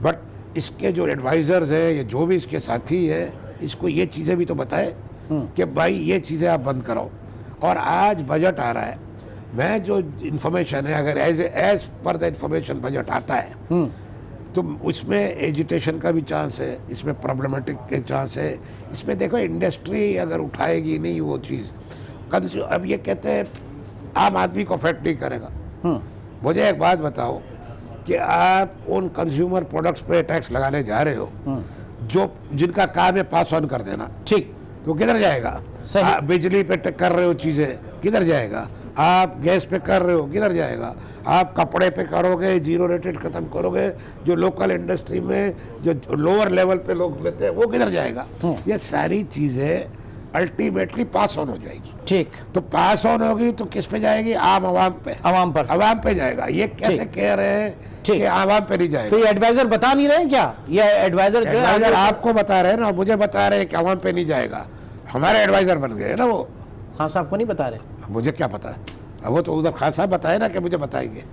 बट इसके जो एडवाइजर्स हैं, ये जो भी इसके साथी है, इसको ये चीज़ें भी तो बताए कि भाई ये चीज़ें आप बंद करो। और आज बजट आ रहा है, मैं जो इन्फॉर्मेशन है, अगर as per the information budget आता है तो उसमें एजुटेशन का भी चांस है, इसमें प्रॉब्लमेटिक के चांस है, इसमें देखो इंडस्ट्री अगर उठाएगी नहीं वो चीज़, अब ये कहते हैं आम आदमी को अफेक्ट नहीं करेगा। मुझे एक बात बताओ कि आप उन कंज्यूमर प्रोडक्ट्स पे टैक्स लगाने जा रहे हो जो जिनका काम है पास ऑन कर देना, ठीक, तो किधर जाएगा? आप बिजली पे कर रहे हो चीज़ें, किधर जाएगा? आप गैस पे कर रहे हो, किधर जाएगा? आप कपड़े पे करोगे, जीरो रेटेड खत्म करोगे, जो लोकल इंडस्ट्री में जो लोअर लेवल पे लोग लेते हैं वो किधर जाएगा? ये सारी चीज़ें अल्टीमेटली पास ऑन हो जाएगी। ठीक, तो पास ऑन होगी तो किस पे जाएगी? आवाम पे जाएगा। ये कैसे कह रहे हैं कि आवाम पे नहीं जाएगा? तो ये एडवाइजर बता नहीं रहे हैं क्या? ये एडवाइजर आपको बता रहे हैं ना, मुझे बता रहे हैं कि आवाम पे नहीं जाएगा। हमारे एडवाइजर बन गए ना वो। खान साहब को नहीं बता रहे? मुझे क्या पता है, अब वो तो उधर खान साहब बताए ना कि मुझे बताएंगे।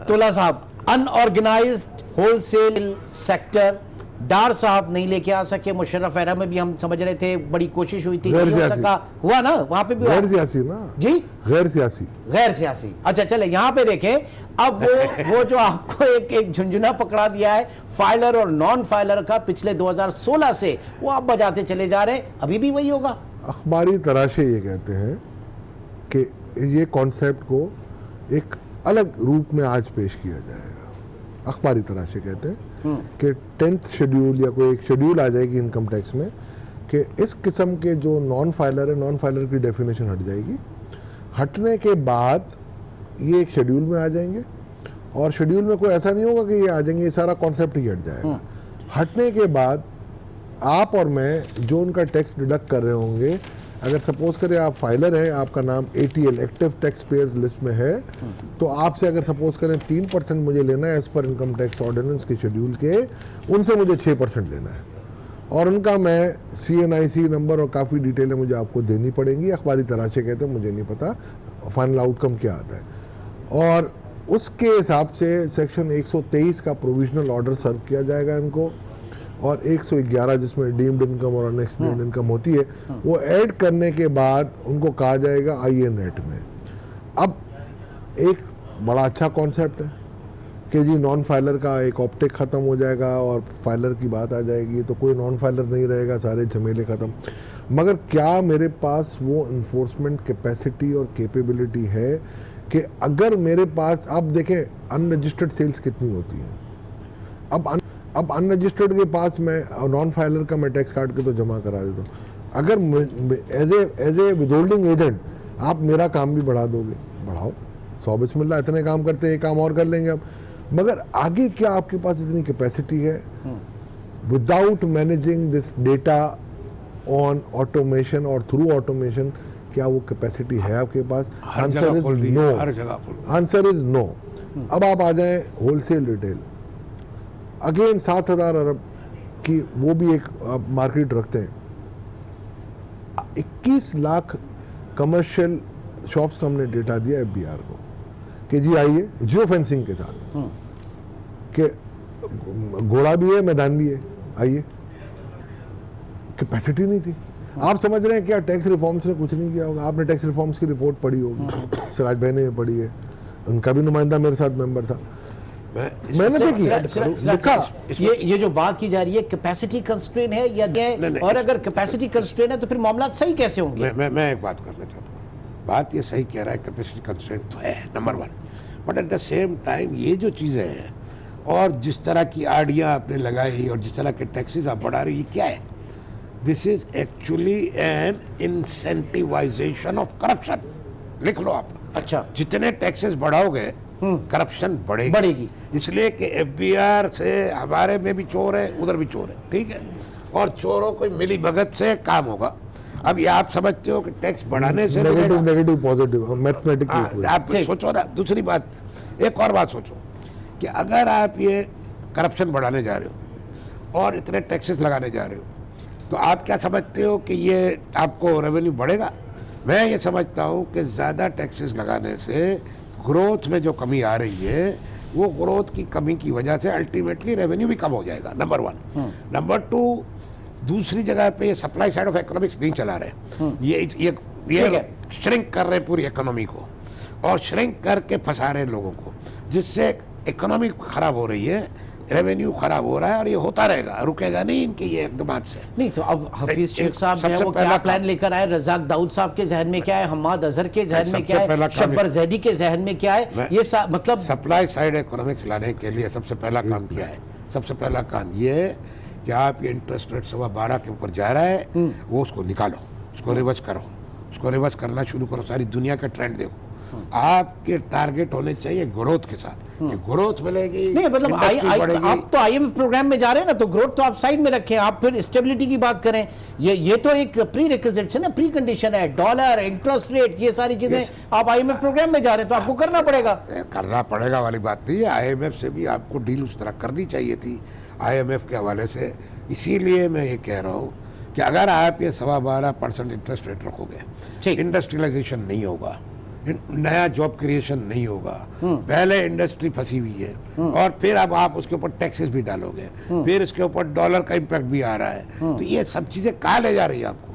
तुला साहब, अनऑर्गेनाइज्ड होलसेल सेक्टर डार साहब नहीं लेके आ सके, मुशर्रफ एरा में भी हम समझ रहे थे बड़ी कोशिश हुई थी, गैर नहीं हो सियासी। सका, हुआ ना वहां पे भी हुआ। गैर सियासी ना जी गैर सियासी गैर सियासी। अच्छा चले यहाँ पे देखें, अब वो जो आपको एक झुंझुना पकड़ा दिया है फाइलर और नॉन फाइलर का पिछले 2016 से, वो आप बजाते चले जा रहे हैं, अभी भी वही होगा। अखबारी तराशे ये कहते हैं कि ये कॉन्सेप्ट को एक अलग रूप में आज पेश किया जाएगा। अखबारी तराशे कहते हैं कि 10th शेड्यूल या कोई एक शेड्यूल आ जाएगी इनकम टैक्स में कि इस किस्म के जो नॉन फाइलर है, नॉन फाइलर की डेफिनेशन हट जाएगी। हटने के बाद ये एक शेड्यूल में आ जाएंगे और शेड्यूल में कोई ऐसा नहीं होगा कि ये आ जाएंगे, ये सारा कॉन्सेप्ट ही हट जाएगा। हटने के बाद आप और मैं जो उनका टैक्स डिडक्ट कर रहे होंगे, अगर सपोज करें आप फाइलर हैं, आपका नाम ATL active tax payers list में है, तो आपसे अगर सपोज करें 3% मुझे लेना है as per income tax ordinance के शेड्यूल के, उनसे मुझे 6% लेना है और उनका मैं CNIC नंबर और काफ़ी डिटेलें मुझे आपको देनी पड़ेंगी। अखबारी तराशे कहते हैं, मुझे नहीं पता फाइनल आउटकम क्या आता है। और उसके हिसाब से सेक्शन 123 का प्रोविजनल ऑर्डर सर्व किया जाएगा इनको, और 111 जिसमें डीम्ड इनकम और अनएक्सप्लेन्ड इनकम होती है, वो ऐड करने के बाद उनको कहा जाएगा INET में। अब एक बड़ा अच्छा कॉन्सेप्ट है कि जी नॉन फाइलर का एक ऑप्टिक ख़त्म हो जाएगा और फाइलर की बात आ जाएगी, तो कोई नॉन फाइलर नहीं रहेगा, सारे झमेले ख़त्म। मगर क्या मेरे पास वो इन्फोर्समेंट कैपेसिटी और कैपेबिलिटी है कि अगर मेरे पास, आप देखें अनरजिस्टर्ड सेल्स कितनी होती हैं, अब अनरजिस्टर्ड के पास मैं नॉन फाइलर का मैं टैक्स काट के तो जमा करा देता हूँ। अगर एज ए विदहोल्डिंग एजेंट आप मेरा काम भी बढ़ा दोगे, बढ़ाओ, 100 बिस्मिल्लाह, इतने काम करते हैं, एक काम और कर लेंगे अब। मगर आगे क्या आपके पास इतनी कैपेसिटी है without managing this data on automation और थ्रू ऑटोमेशन? क्या वो कैपेसिटी है आपके पास? Answer is no, answer is no. अब आप आ जाएं होलसेल रिटेल, अगेन 7,000 अरब की वो भी एक मार्केट रखते हैं। 21 लाख कमर्शियल शॉप्स का हमने डेटा दिया FBR को कि जी आइए जियो फेंसिंग के साथ, कि घोड़ा भी है मैदान भी है, आइए। कैपेसिटी नहीं थी। आप समझ रहे हैं क्या टैक्स रिफॉर्म्स ने कुछ नहीं किया होगा? आपने टैक्स रिफॉर्म्स की रिपोर्ट पढ़ी होगी, सिराज भाई ने पढ़ी है, उनका भी नुमाइंदा मेरे साथ मेंबर था, मैंने देखी लिखा। ये जो बात की जा रही है कैपेसिटी कंस्ट्रेन है या नहीं, और अगर कैपेसिटी कंस्ट्रेन है तो फिर मामला सही कैसे होंगे? मैं एक बात करना चाहता हूँ। बात ये सही कह रहा है, कैपेसिटी कंस्ट्रेन तो है number 1, but at the same time ये जो चीज़ें हैं और जिस तरह की आड़ियाँ आपने लगाई और जिस तरह के टैक्सेस आप बढ़ा रही, ये क्या है? This is actually an incentivisation of corruption. लिख लो आप। अच्छा, जितने टैक्सेस बढ़ाओगे करप्शन बढ़ेगी। इसलिए कि FBR से हमारे में भी चोर है, उधर भी चोर है, ठीक है, और चोरों को मिली भगत से काम होगा। अब ये आप समझते हो कि टैक्स बढ़ाने से नेगेटिव पॉजिटिव मैथमेटिक्स आप सोचो ना। दूसरी बात, एक और बात सोचो कि अगर आप ये करप्शन बढ़ाने जा रहे हो और इतने टैक्सेस लगाने जा रहे हो, तो आप क्या समझते हो कि ये आपको रेवेन्यू बढ़ेगा? मैं ये समझता हूँ कि ज़्यादा टैक्सेस लगाने से ग्रोथ में जो कमी आ रही है, वो ग्रोथ की कमी की वजह से अल्टीमेटली रेवेन्यू भी कम हो जाएगा, नंबर 1। नंबर 2, दूसरी जगह पे ये सप्लाई साइड ऑफ इकोनॉमिक्स नहीं चला रहे, ये श्रिंक कर रहे हैं पूरी इकोनॉमी को, और श्रिंक करके फंसा रहे हैं लोगों को, जिससे इकोनॉमी खराब हो रही है, रेवेन्यू खराब हो रहा है, और ये होता रहेगा, रुकेगा नहीं इनके ये इक़दामात से। नहीं तो अब हफीज शेख साहब जो है वो क्या प्लान लेकर आए? रज़ाक दाऊद साहब के जहन में क्या है? हम्माद अजहर के जहन में क्या है? शब्बर जैदी के जहन में क्या है? ये मतलब सप्लाई साइड इकोनॉमिक्स लाने के लिए सबसे पहला काम क्या है? सबसे पहला काम ये है कि आप ये इंटरेस्ट रेट 12.25 के ऊपर जा रहा है, वो उसको निकालो, उसको रिवर्स करो, उसको रिवर्स करना शुरू करो, सारी दुनिया का ट्रेंड देखो। आपके टारगेट होने चाहिए ग्रोथ के साथ, कि ग्रोथ मिलेगी, नहीं मतलब आप तो IMF प्रोग्राम में जा रहे हैं ना, तो ग्रोथ तो आप साइड में रखें, आप फिर स्टेबिलिटी की बात करें। ये तो एक प्री रिक्विजिट है ना, प्री कंडीशन है, डॉलर, इंटरेस्ट रेट, ये सारी चीजें आप IMF प्रोग्राम में जा रहे हैं तो आपको करना पड़ेगा वाली बात नहीं है। IMF से भी आपको डील उस तरह करनी चाहिए थी, IMF के हवाले से। इसीलिए मैं ये कह रहा हूँ कि अगर आप ये 12.25% इंटरेस्ट रेट रखोगे, इंडस्ट्रियलाइजेशन नहीं होगा, नया जॉब क्रिएशन नहीं होगा। पहले इंडस्ट्री फंसी हुई है और फिर अब आप उसके ऊपर टैक्सेस भी डालोगे, फिर उसके ऊपर डॉलर का इम्पैक्ट भी आ रहा है, तो ये सब चीजें कहाँ ले जा रही है आपको?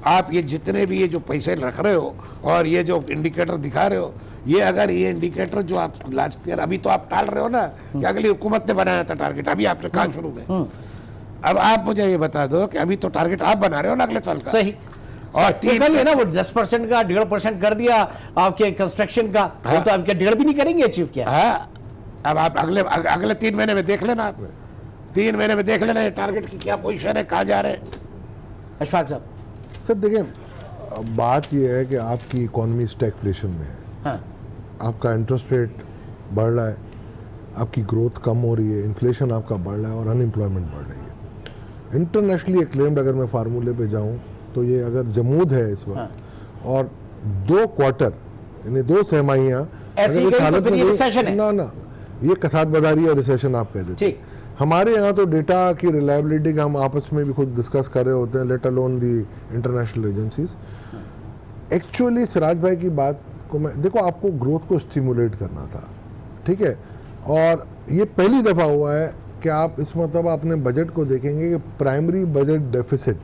आप ये जितने भी ये जो पैसे रख रहे हो और ये जो इंडिकेटर दिखा रहे हो, ये अगर ये इंडिकेटर जो आप लास्ट ईयर, अभी तो आप टाल रहे हो ना कि अगली हुकूमत ने बनाया था टारगेट, अभी आपने कहा शुरू में। अब आप मुझे ये बता दो कि अभी तो टारगेट आप बना रहे हो ना अगले साल का। सही। और टिपिकल है ना, वो 10% का 1.5% कर दिया आपके कंस्ट्रक्शन का, वो तो आपके 1.5 भी नहीं करेंगे अचीव किया। हाँ, अब आप अगले 3 महीने में देख लेना, आप 3 महीने में देख लेना ये टारगेट की क्या पोजीशन है, कहाँ जा रहे हैं। अशफाक साहब। सर देखिए, बात यह है कि आपकी इकोनॉमी स्टैगफ्लेशन में है, हाँ। आपका इंटरेस्ट रेट बढ़ रहा है, आपकी ग्रोथ कम हो रही है, इन्फ्लेशन आपका बढ़ रहा है और अनएम्प्लॉयमेंट बढ़ रही है। इंटरनेशनली एक्लेम्ड अगर मैं फार्मूले पे जाऊं तो ये अगर जमूद है इस वक्त, हाँ। और 2 क्वार्टर यानी 2 छमाहियां ऐसी अगर इस हालत तो में रिसेशन है। ना ये कसाद बाजारी और रिसेशन आप कह देते हैं। हमारे यहाँ तो डेटा की रिलायबिलिटी का हम आपस में भी खुद डिस्कस कर रहे होते हैं, लेट अलोन दी इंटरनेशनल एजेंसीज। एक्चुअली सिराज भाई की बात को मैं देखो, आपको ग्रोथ को स्टिमुलेट करना था, ठीक है, और ये पहली दफा हुआ है कि आप इस मतलब अपने बजट को देखेंगे कि प्राइमरी बजट डेफिसिट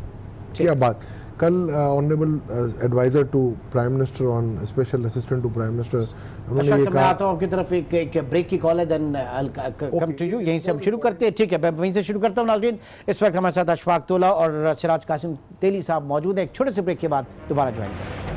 क्या बात। कल honourable advisor to prime minister on special assistant to prime minister उन्होंने ये कहा। मैं आता हूं आपकी तरफ, एक ब्रेक की कॉल है, then I will come to you. यहीं से हम शुरू करते हैं, ठीक है, मैं वहीं से शुरू करता हूं। नाज़रीन, इस वक्त हमारे साथ अशफाक तोला और सिराज कासिम तेली साहब मौजूद हैं। एक छोटे से ब्रेक के बाद दोबारा ज्वाइन करें।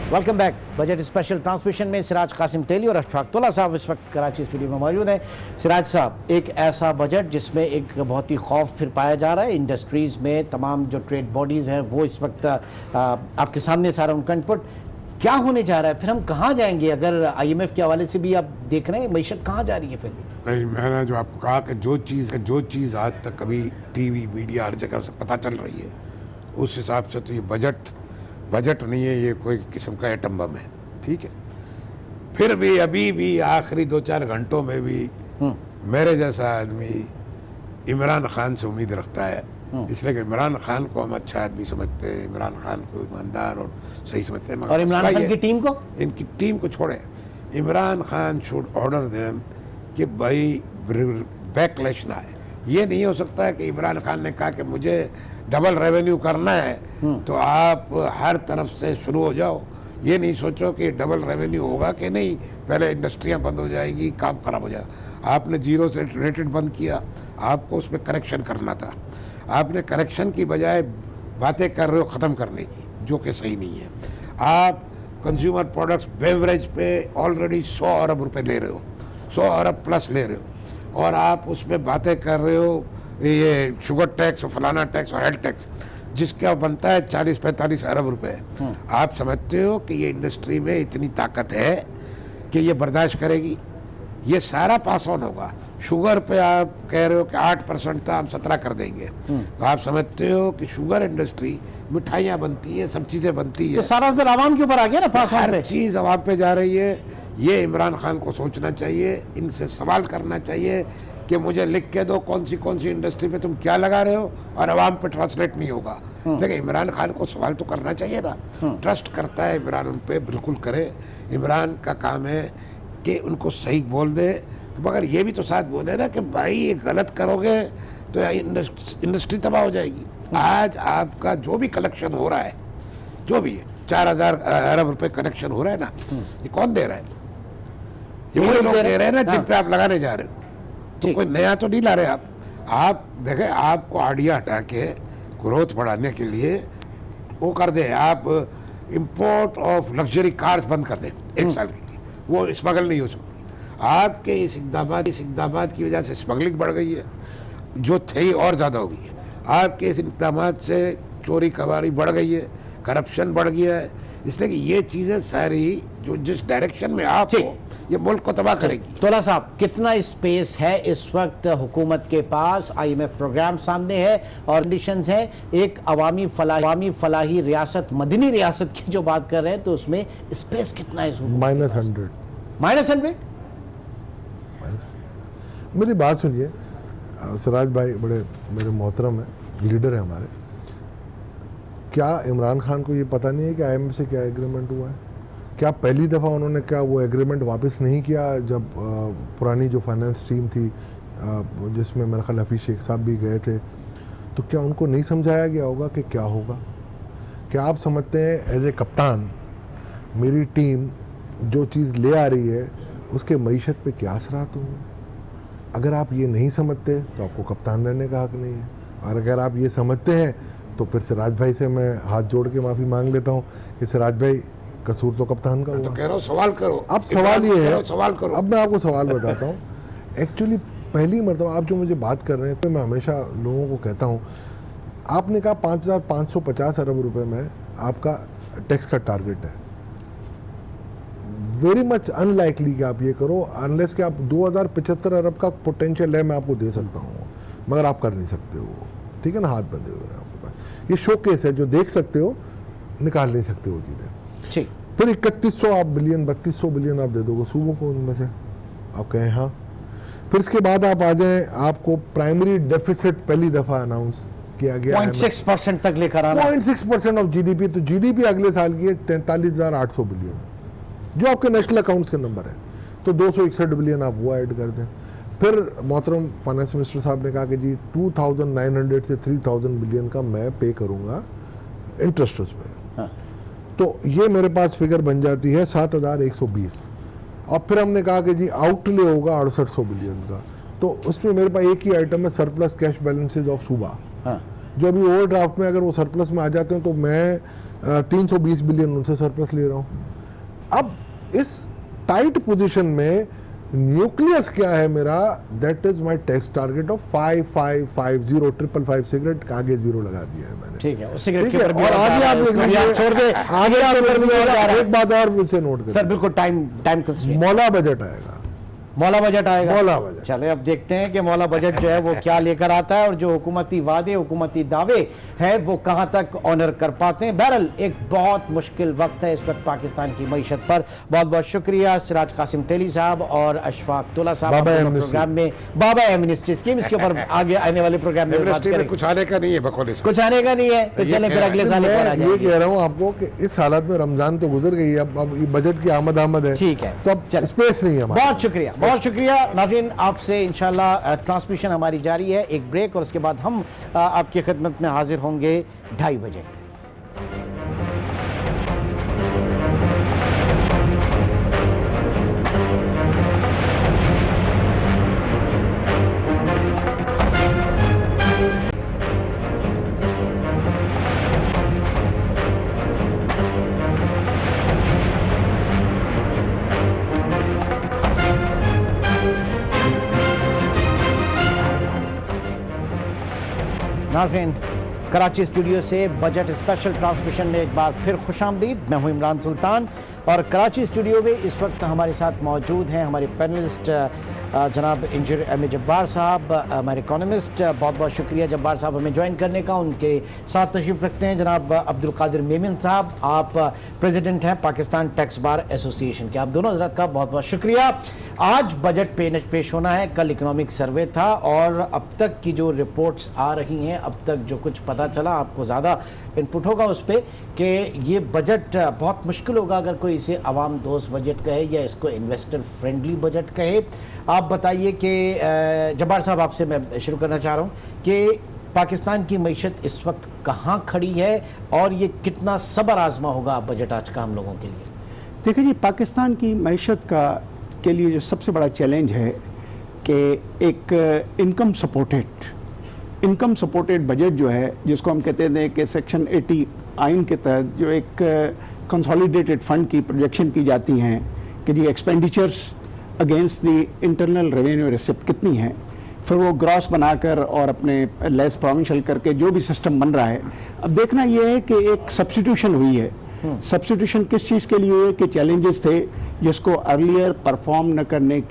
Welcome back. Budget special transmission में सिराज कासिम तेली और अशफाक तोला साहब इस वक्त कराची स्टूडियो में मौजूद हैं। सिराज साहब, एक ऐसा बजट जिसमें एक बहुत ही खौफ फिर पाया जा रहा है इंडस्ट्रीज़ में, तमाम जो ट्रेड बॉडीज़ हैं वो इस वक्त आपके सामने सारा उनका इनपुट क्या होने जा रहा है, फिर हम कहाँ जाएंगे? अगर IMF के हवाले से भी आप देख रहे हैं, मईशत कहाँ जा रही है फिर? नहीं, मैंने जो आपको कहा कि जो चीज़ आज तक कभी टीवी मीडिया हर जगह से पता चल रही है, उस हिसाब से तो ये बजट नहीं है, ये कोई किस्म का एटम बम है, ठीक है। फिर भी अभी भी आखिरी 2-4 घंटों में भी मेरे जैसा आदमी इमरान खान से उम्मीद रखता है, इसलिए कि इमरान खान को हम अच्छा आदमी समझते हैं, इमरान खान को ईमानदार और सही समझते हैं। और इमरान खान की टीम को, इनकी टीम को छोड़े, Imran Khan should order them कि भाई बैकलैश ना आए। ये नहीं हो सकता है कि इमरान खान ने कहा कि मुझे डबल रेवेन्यू करना है तो आप हर तरफ से शुरू हो जाओ। ये नहीं सोचो कि डबल रेवेन्यू होगा कि नहीं, पहले इंडस्ट्रियां बंद हो जाएगी, काम खराब हो जाएगा। आपने 0 से रेटेड बंद किया, आपको उसमें करेक्शन करना था। आपने करेक्शन की बजाय बातें कर रहे हो ख़त्म करने की, जो कि सही नहीं है। आप कंज्यूमर प्रोडक्ट्स बेवरेज पे ऑलरेडी 100 अरब रुपए ले रहे हो, 100 अरब प्लस ले रहे हो, और आप उसमें बातें कर रहे हो ये शुगर टैक्स और फलाना टैक्स और हेल्थ टैक्स, जिसका बनता है 40-45 अरब रुपए। आप समझते हो कि ये इंडस्ट्री में इतनी ताकत है कि ये बर्दाश्त करेगी? ये सारा पास ऑन होगा। शुगर पे आप कह रहे हो कि 8% था, हम 17 कर देंगे, तो आप समझते हो कि शुगर इंडस्ट्री, मिठाइयाँ बनती है, सब चीज़ें बनती है, तो सारा फिर आवाम के ऊपर आ गया ना, पास ऑन पे हर चीज़ आवाम पे जा रही है। ये इमरान खान को सोचना चाहिए, इनसे सवाल करना चाहिए कि मुझे लिख के दो कौन सी इंडस्ट्री पे तुम क्या लगा रहे हो, और आवाम पे ट्रांसलेट नहीं होगा। देखिए, इमरान खान को सवाल तो करना चाहिए ना। ट्रस्ट करता है इमरान उन पे, बिल्कुल करे। इमरान का काम है कि उनको सही बोल दे, मगर ये भी तो साथ बोले ना कि भाई ये गलत करोगे तो इंडस्ट्री तबाह हो जाएगी। आज आपका जो भी कलेक्शन हो रहा है, जो भी है, 4000 अरब रुपए कलेक्शन हो रहा है ना, ये कौन दे रहा है? ये वही लोग दे रहे हैं ना जिन पे आप लगाने जा रहे हो। तो कोई नया तो नहीं ला रहे आप देखें, आपको आइडिया हटा के ग्रोथ बढ़ाने के लिए वो कर दे, आप इंपोर्ट ऑफ लग्जरी कार्स बंद कर दें 1 साल के लिए, वो स्मगल नहीं हो सकती। आपके इस इकदामात की वजह से स्मगलिंग बढ़ गई है, जो थी और ज़्यादा हो गई है। आपके इस इकदामात से चोरी कबाड़ी बढ़ गई है, करप्शन बढ़ गया है, इसलिए कि ये चीज़ें सारी जो जिस डायरेक्शन में आप हो, ये मुल्क को तबाह करेगी। तोला साहब, कितना स्पेस है इस वक्त हुकूमत के पास? IMF प्रोग्राम सामने है और कंडीशंस है, एक अवामी फलाही रियासत, मदनी रियासत की जो बात कर रहे हैं, तो उसमें स्पेस कितना है? -100। -100? मेरी बात सुनिए, सिराज भाई बड़े मेरे मोहतरम है, लीडर है हमारे। क्या इमरान खान को ये पता नहीं है कि IMF से क्या एग्रीमेंट हुआ है? क्या पहली दफ़ा उन्होंने क्या वो एग्रीमेंट वापस नहीं किया जब पुरानी जो फाइनेंस टीम थी जिसमें मेरा ख्याल हफीज़ शेख साहब भी गए थे, तो क्या उनको नहीं समझाया गया होगा कि क्या होगा? क्या आप समझते हैं एज ए कप्तान मेरी टीम जो चीज़ ले आ रही है उसके मईशत पे क्या असरात होंगे? अगर आप ये नहीं समझते तो आपको कप्तान रहने का हक नहीं है, और अगर आप ये समझते हैं तो फिर सिराज भाई से मैं हाथ जोड़ के माफ़ी मांग लेता हूँ कि सिराज भाई कसूर तो कप्तान का तो हुआ। कह रहा हूँ सवाल करो। अब सवाल ये है, सवाल करो। अब मैं आपको सवाल बताता हूँ। एक्चुअली पहली मरतबा आप जो मुझे बात कर रहे हैं तो मैं हमेशा लोगों को कहता हूँ, आपने कहा 5,550 अरब रुपए में आपका टैक्स का टारगेट है। वेरी मच अनलाइकली कि आप ये करो, अनलेस कि आप 2,075 अरब का पोटेंशियल है मैं आपको दे सकता हूँ, मगर आप कर नहीं सकते हो, ठीक है ना? हाथ बंधे हुए हैं आपके पास। ये शोकेस है, जो देख सकते हो निकाल नहीं सकते वो चीज़ें। ठीक, फिर 3100 आप बिलियन 3200 बिलियन आप दे दोगे सूबों को उनमें से, आप कहें हाँ। फिर इसके बाद आप आ जाएं, आपको प्राइमरी डेफिसिट पहली दफा अनाउंस किया गया 0.6% तक लेकर आना। 0.6% ऑफ GDP। तो GDP अगले साल की है 43,800 बिलियन, जो आपके नेशनल अकाउंट्स के नंबर है। तो 261 बिलियन आप वो ऐड कर दें। फिर मोहतरम फाइनेंस मिनिस्टर साहब ने कहा कि जी 2,900 से 3,000 बिलियन का मैं पे करूंगा इंटरेस्ट उस पर। हाँ। तो ये मेरे पास फिगर बन जाती है 7,120। और फिर हमने कहा कि जी आउटले होगा 6800 बिलियन का। तो उसमें मेरे पास एक ही आइटम है सरप्लस कैश बैलेंसेज ऑफ सूबा। हाँ। जो अभी ओवरड्राफ्ट में अगर वो सरप्लस में आ जाते हैं तो मैं 320 बिलियन उनसे सरप्लस ले रहा हूँ। अब इस टाइट पोजीशन में न्यूक्लियस क्या है मेरा, that is my tax target of 5550 555 cigarette का आगे जीरो लगा दिया है मैंने। ठीक है, उस सिगरेट के ठीक है, ऊपर भी और आगे आप देख लीजिए, छोड़ दे, आगे आप देख लीजिए, एक बात और मुझसे नोट करें सर, बिल्कुल टाइम कंस्ट्रेंट। मौला बजट आएगा, मौला बजट आएगा। मौला बजट। चले अब देखते हैं कि मौला बजट जो है वो क्या लेकर आता है और जो हुकूमती वादे हुकूमती दावे हैं वो कहां तक ऑनर कर पाते हैं। बहरहाल एक बहुत मुश्किल वक्त है इस वक्त पाकिस्तान की मईशत पर। बहुत बहुत शुक्रिया सिराज कासिम तेली साहब और अशफाक तुला साहब प्रोग्राम में बाबा एमनेस्टी स्कीम, इसके ऊपर आगे आने वाले प्रोग्राम में बात करेंगे। कुछ आने का नहीं है, बकौल कुछ आने का नहीं है, तो चले फिर अगले साल मैं ये कह रहा हूँ आपको कि इस हालत में रमजान तो गुजर गई, अब बजट की आमद है, ठीक है, तो अब स्पेस नहीं है। बहुत शुक्रिया, बहुत शुक्रिया नाज़रीन। आपसे इंशाल्लाह ट्रांसमिशन हमारी जारी है, एक ब्रेक और उसके बाद हम आपकी खिदमत में हाजिर होंगे 2:30 बजे। नाज़रीन, कराची स्टूडियो से बजट स्पेशल ट्रांसमिशन में एक बार फिर खुशामदीद। मैं हूं इमरान सुल्तान और कराची स्टूडियो में इस वक्त हमारे साथ मौजूद हैं हमारे पैनलिस्ट जनाब इंजीनियर एम ए जब्बार साहब, हमारे इकोनॉमिस्ट। बहुत बहुत शुक्रिया जब्बार साहब हमें ज्वाइन करने का। उनके साथ तशरीफ़ रखते हैं जनाब अब्दुल कादिर मेमन साहब, आप प्रेसिडेंट हैं पाकिस्तान टैक्स बार एसोसिएशन के। आप दोनों हज़रात का बहुत बहुत शुक्रिया। आज बजट पेश होना है, कल इकोनॉमिक सर्वे था और अब तक की जो रिपोर्ट्स आ रही हैं, अब तक जो कुछ पता चला, आपको ज़्यादा इनपुट होगा उस पर कि ये बजट बहुत मुश्किल होगा अगर कोई इसे आवाम दोस्त बजट कहे या इसको इन्वेस्टर फ्रेंडली बजट कहे। आप बताइए कि जब्बार साहब आपसे मैं शुरू करना चाह रहा हूँ कि पाकिस्तान की मईशत इस वक्त कहाँ खड़ी है और ये कितना सब्र आजमा होगा बजट आज का हम लोगों के लिए? देखिए जी, पाकिस्तान की मईशत के लिए जो सबसे बड़ा चैलेंज है कि एक इनकम सपोर्टेड बजट जो है, जिसको हम कहते हैं कि सेक्शन 80 आइन के तहत जो एक कंसोलिडेटेड फंड की प्रोजेक्शन की जाती हैं कि जी expenditures against the internal revenue receipt कितनी है, फिर वो ग्रॉस बनाकर और अपने लेस प्रोविंशियल करके जो भी सिस्टम बन रहा है। अब देखना ये है कि एक सब्स्टिट्यूशन हुई है। सब्स्टिट्यूशन किस चीज़ के लिए हुई है कि चैलेंजेस थे जिसको अर्लियर परफॉर्म न करने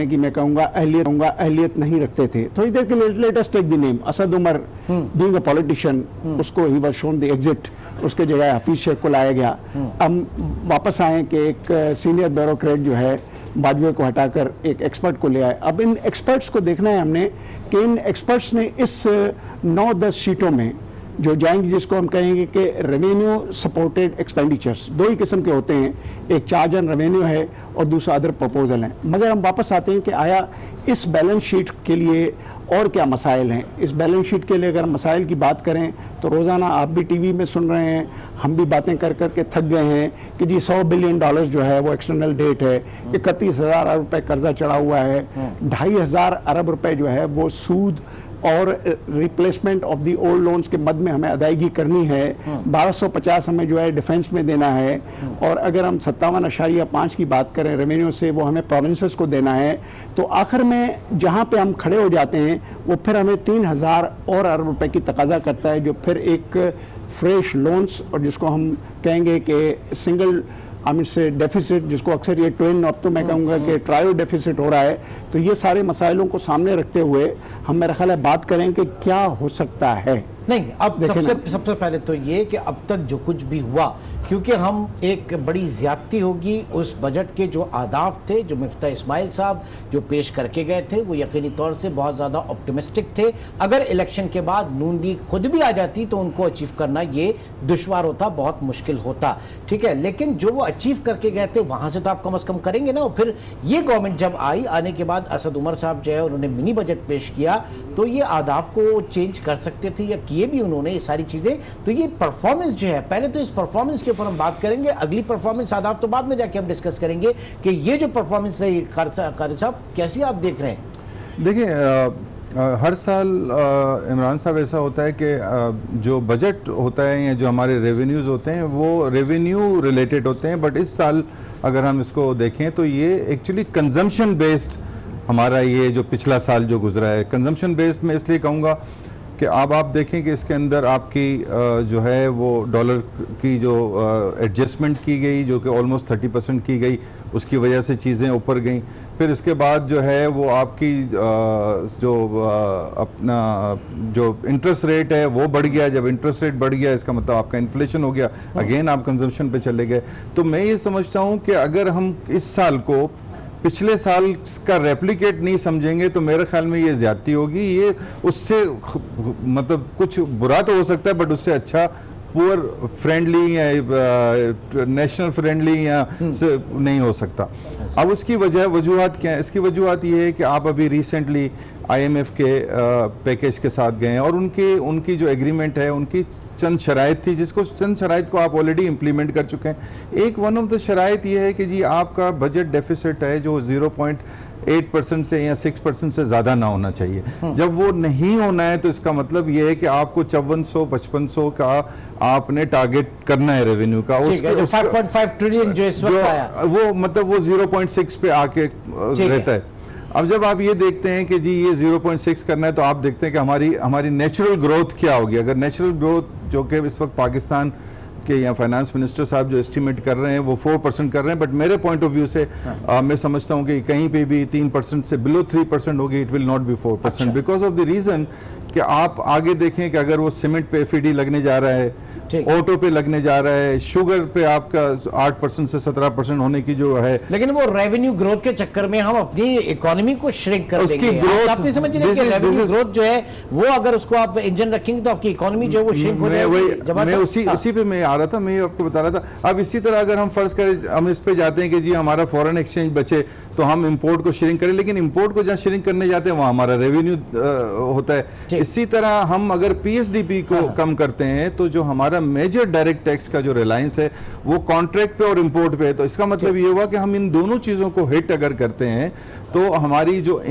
की मैं कहूँगा अहलियत नहीं रखते थे। थोड़ी देर के लिए latest take the name Asad Umar being a politician, उसको he was shown the exit, उसके जगह हफीज शेख को लाया गया। हम वापस आए कि एक सीनियर ब्यूरोक्रेट जो है बाजवे को हटाकर एक एक्सपर्ट को ले आए। अब इन एक्सपर्ट्स को देखना है हमने कि इन एक्सपर्ट्स ने इस 9-10 शीटों में जो जाएंगी, जिसको हम कहेंगे कि रेवेन्यू सपोर्टेड एक्सपेंडिचर्स, दो ही किस्म के होते हैं, एक चार्ज एंड रेवेन्यू है और दूसरा अदर प्रपोजल है। मगर हम वापस आते हैं कि आया इस बैलेंस शीट के लिए और क्या मसाइल हैं। इस बैलेंस शीट के लिए अगर मसाइल की बात करें तो रोज़ाना आप भी टीवी में सुन रहे हैं, हम भी बातें कर कर के थक गए हैं कि जी $100 बिलियन जो है वो एक्सटर्नल डेट है, 31,000 अरब रुपए कर्जा चढ़ा हुआ है, 2,500 अरब रुपए जो है वो सूद और replacement of the old loans के मद में हमें अदायगी करनी है, 1250 हमें जो है डिफेंस में देना है, और अगर हम 57.5 की बात करें रेवेन्यू से वो हमें प्रोविंसेस को देना है। तो आखिर में जहाँ पे हम खड़े हो जाते हैं वो फिर हमें 3,000 और अरब रुपए की तकाजा करता है, जो फिर एक फ्रेश लोन्स और जिसको हम कहेंगे कि सिंगल से डेफिसिट, जिसको अक्सर ये ट्विन, अब तो मैं कहूँगा कि ट्रायो डेफिसिट हो रहा है। तो ये सारे मसाइलों को सामने रखते हुए हम मेरा ख्याल है बात करें कि क्या हो सकता है। नहीं, अब सबसे पहले तो ये कि अब तक जो कुछ भी हुआ, क्योंकि हम एक बड़ी ज्यादती होगी उस बजट के जो आदाफ थे जो मिफ्ता इस्माइल साहब जो पेश करके गए थे, वो यकीनी तौर से बहुत ज़्यादा ऑप्टिमिस्टिक थे। अगर इलेक्शन के बाद नून लीग खुद भी आ जाती तो उनको अचीव करना ये दुश्वार होता, बहुत मुश्किल होता, ठीक है। लेकिन जो वो अचीव करके गए थे वहाँ से तो आप कम अज़ कम करेंगे ना। और फिर ये गवर्नमेंट जब आई, आने के बाद असद उमर साहब जो है उन्होंने मिनी बजट पेश किया, तो ये आदाफ को चेंज कर सकते थे या किए भी उन्होंने ये सारी चीज़ें। तो ये परफॉर्मेंस जो है, पहले तो इस परफॉर्मेंस के ऊपर हम बात करेंगे, अगली परफॉर्मेंस आदाफ तो बाद में जाके हम डिस्कस करेंगे कि ये जो परफॉर्मेंस रही कारी साहब, कैसी आप देख रहे हैं? देखिए, हर साल इमरान साहब ऐसा होता है कि जो बजट होता है या जो हमारे रेवेन्यूज़ होते हैं वो रेवेन्यू रिलेटेड होते हैं, बट इस साल अगर हम इसको देखें तो ये एक्चुअली कंजम्पशन बेस्ड हमारा ये जो पिछला साल जो गुजरा है, कंजम्पशन बेस्ड मैं इसलिए कहूँगा कि अब आप देखें कि इसके अंदर आपकी जो है वो डॉलर की जो एडजस्टमेंट की गई, जो कि ऑलमोस्ट 30% की गई, उसकी वजह से चीज़ें ऊपर गई। फिर इसके बाद जो है वो आपकी जो अपना जो इंटरेस्ट रेट है वो बढ़ गया। जब इंटरेस्ट रेट बढ़ गया इसका मतलब आपका इन्फ्लेशन हो गया, अगेन आप कंजम्पशन पे चले गए। तो मैं ये समझता हूँ कि अगर हम इस साल को पिछले साल का रेप्लिकेट नहीं समझेंगे तो मेरे ख्याल में ये ज्यादती होगी। ये उससे मतलब कुछ बुरा तो हो सकता है, बट उससे अच्छा पुअर फ्रेंडली या नेशनल फ्रेंडली या नहीं हो सकता। अब उसकी वजूहत क्या है? इसकी वजूहत ये है कि आप अभी रिसेंटली IMF के पैकेज के साथ गए हैं और उनकी जो एग्रीमेंट है उनकी चंद शराइत थी, जिसको चंद शराइत को आप ऑलरेडी इम्प्लीमेंट कर चुके हैं। एक वन ऑफ द शराइत ये है कि जी आपका बजट डेफिसिट है जो 0.8% से या 6% से ज़्यादा ना होना चाहिए। जब वो नहीं होना है तो इसका मतलब ये है कि आपको 5400-5500 का आपने टारगेट करना है रेवेन्यू का। जो 5.5 ट्रिलियन जो इस वक्त आया वो मतलब वो 0.6 पे आके रहता है। अब जब आप ये देखते हैं कि जी ये 0.6 करना है तो आप देखते हैं कि हमारी नेचुरल ग्रोथ क्या होगी। अगर नेचुरल ग्रोथ जो कि इस वक्त पाकिस्तान के या फाइनेंस मिनिस्टर साहब जो एस्टिमेट कर रहे हैं वो 4% कर रहे हैं, बट मेरे पॉइंट ऑफ व्यू से मैं समझता हूं कि कहीं पे भी 3% से बिलो 3% होगी, it will not be 4%, because of the reason कि आप आगे देखें कि अगर वो सीमेंट पे FED लगने जा रहा है, ऑटो पे लगने जा रहा है, शुगर पे आपका 8% से 17% होने की जो है, लेकिन वो रेवेन्यू ग्रोथ के चक्कर में हम अपनी इकोनॉमी को श्रिंक कर देंगे। आप नहीं समझ रहे कि रेवेन्यू ग्रोथ जो है वो अगर उसको आप इंजन रखेंगे तो आपकी इकोनॉमी जो है वो श्रिंक हो जाएगी। मैं उसी पे मैं आ रहा था, मैं आपको बता रहा था। अब इसी तरह अगर हम फर्ज करें, हम इस पे जाते हैं कि जी हमारा फॉरेन एक्सचेंज बचे तो हम इंपोर्ट को श्रिंक करें, लेकिन इंपोर्ट को जहाँ श्रिंक करने जाते हैं वहाँ हमारा रेवेन्यू होता है। इसी तरह हम अगर PSDP को कम करते हैं तो जो हमारा मेजर डायरेक्ट टैक्स का जो रिलायंस है वो कॉन्ट्रैक्ट पे और इंपोर्ट पे है। तो इसका मतलब ये हुआ कि हम इन दोनों चीज़ों को हिट अगर करते हैं तो हमारी जो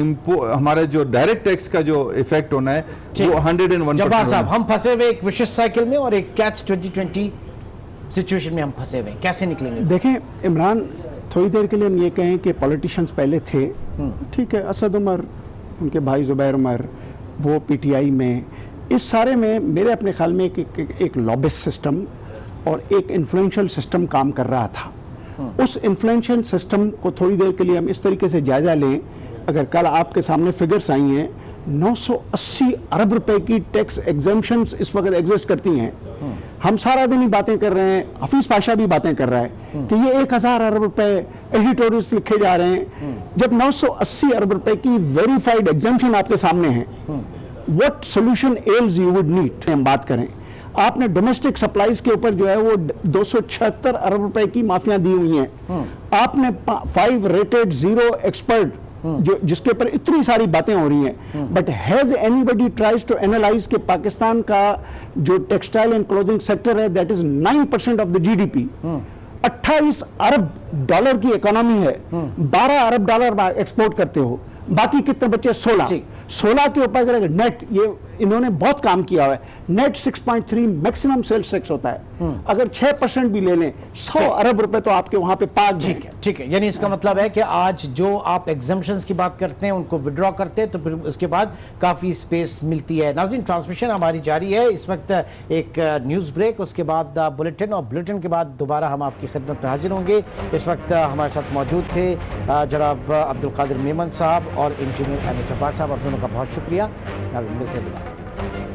हमारा जो डायरेक्ट टैक्स का जो इफेक्ट होना है वो 101%। जब्बार साहब, हम फंसे हुए एक विशेष साइकिल में और एक कैच 2020 सिचुएशन में हम फंसे हुए, कैसे निकलेंगे? देखें इमरान, थोड़ी देर के लिए हम ये कहें कि पॉलिटिशियंस पहले थे, ठीक है, असद उमर, उनके भाई जुबैर उमर, वो PTI में, इस सारे में मेरे अपने ख्याल में एक लॉबिस्ट सिस्टम और एक इन्फ्लुएंशियल सिस्टम काम कर रहा था। उस इन्फ्लुएंशियल सिस्टम को थोड़ी देर के लिए हम इस तरीके से जायजा लें। अगर कल आपके सामने फिगर्स आई हैं, 980 अरब रुपए की टैक्स एग्जम्पशंस इस वक्त एग्जिस्ट करती हैं। हम सारा दिन ही बातें कर रहे हैं, हफीज पाशा भी बातें कर रहा है कि ये 1000 अरब रुपए एडिटोरियल्स लिखे जा रहे हैं, जब 980 अरब रुपए की वेरीफाइड एग्जाम्पशन आपके सामने है। What solution else you would need हम बात करें। आपने डोमेस्टिक सप्लाईज के ऊपर जो है वो 276 अरब रुपए की माफियां दी हुई हैं। आपने 5 रेटेड 0 एक्सपर्ट जो जिसके ऊपर इतनी सारी बातें हो रही हैं, but has anybody tries to analyse कि पाकिस्तान का जो टेक्सटाइल एंड क्लोथिंग सेक्टर है that is 9% of the GDP, 28 अरब डॉलर की इकोनॉमी है, 12 अरब डॉलर एक्सपोर्ट करते हो, बाकी कितने बच्चे 16 के ऊपर अगर नेट, ये इन्होंने बहुत काम किया हुआ है, नेट 6.3 मैक्सिमम सेल्स टैक्स होता है। अगर 6% भी ले लें 100 अरब रुपए तो आपके वहां पे पाक। ठीक है, यानी इसका मतलब है कि आज जो आप एग्जाम्पशंस की बात करते हैं उनको विड्रॉ करते हैं तो फिर उसके बाद काफ़ी स्पेस मिलती है। नाज़रीन, ट्रांसमिशन हमारी जारी है, इस वक्त एक न्यूज़ ब्रेक, उसके बाद बुलेटिन, और बुलेटिन के बाद दोबारा हम आपकी खिदमत में हाजिर होंगे। इस वक्त हमारे साथ मौजूद थे जनाब अब्दुल कादिर मेमन साहब और इंजीनियर अनिल जब्बार साहब, आप दोनों का बहुत शुक्रिया। मिलते हैं दोबारा।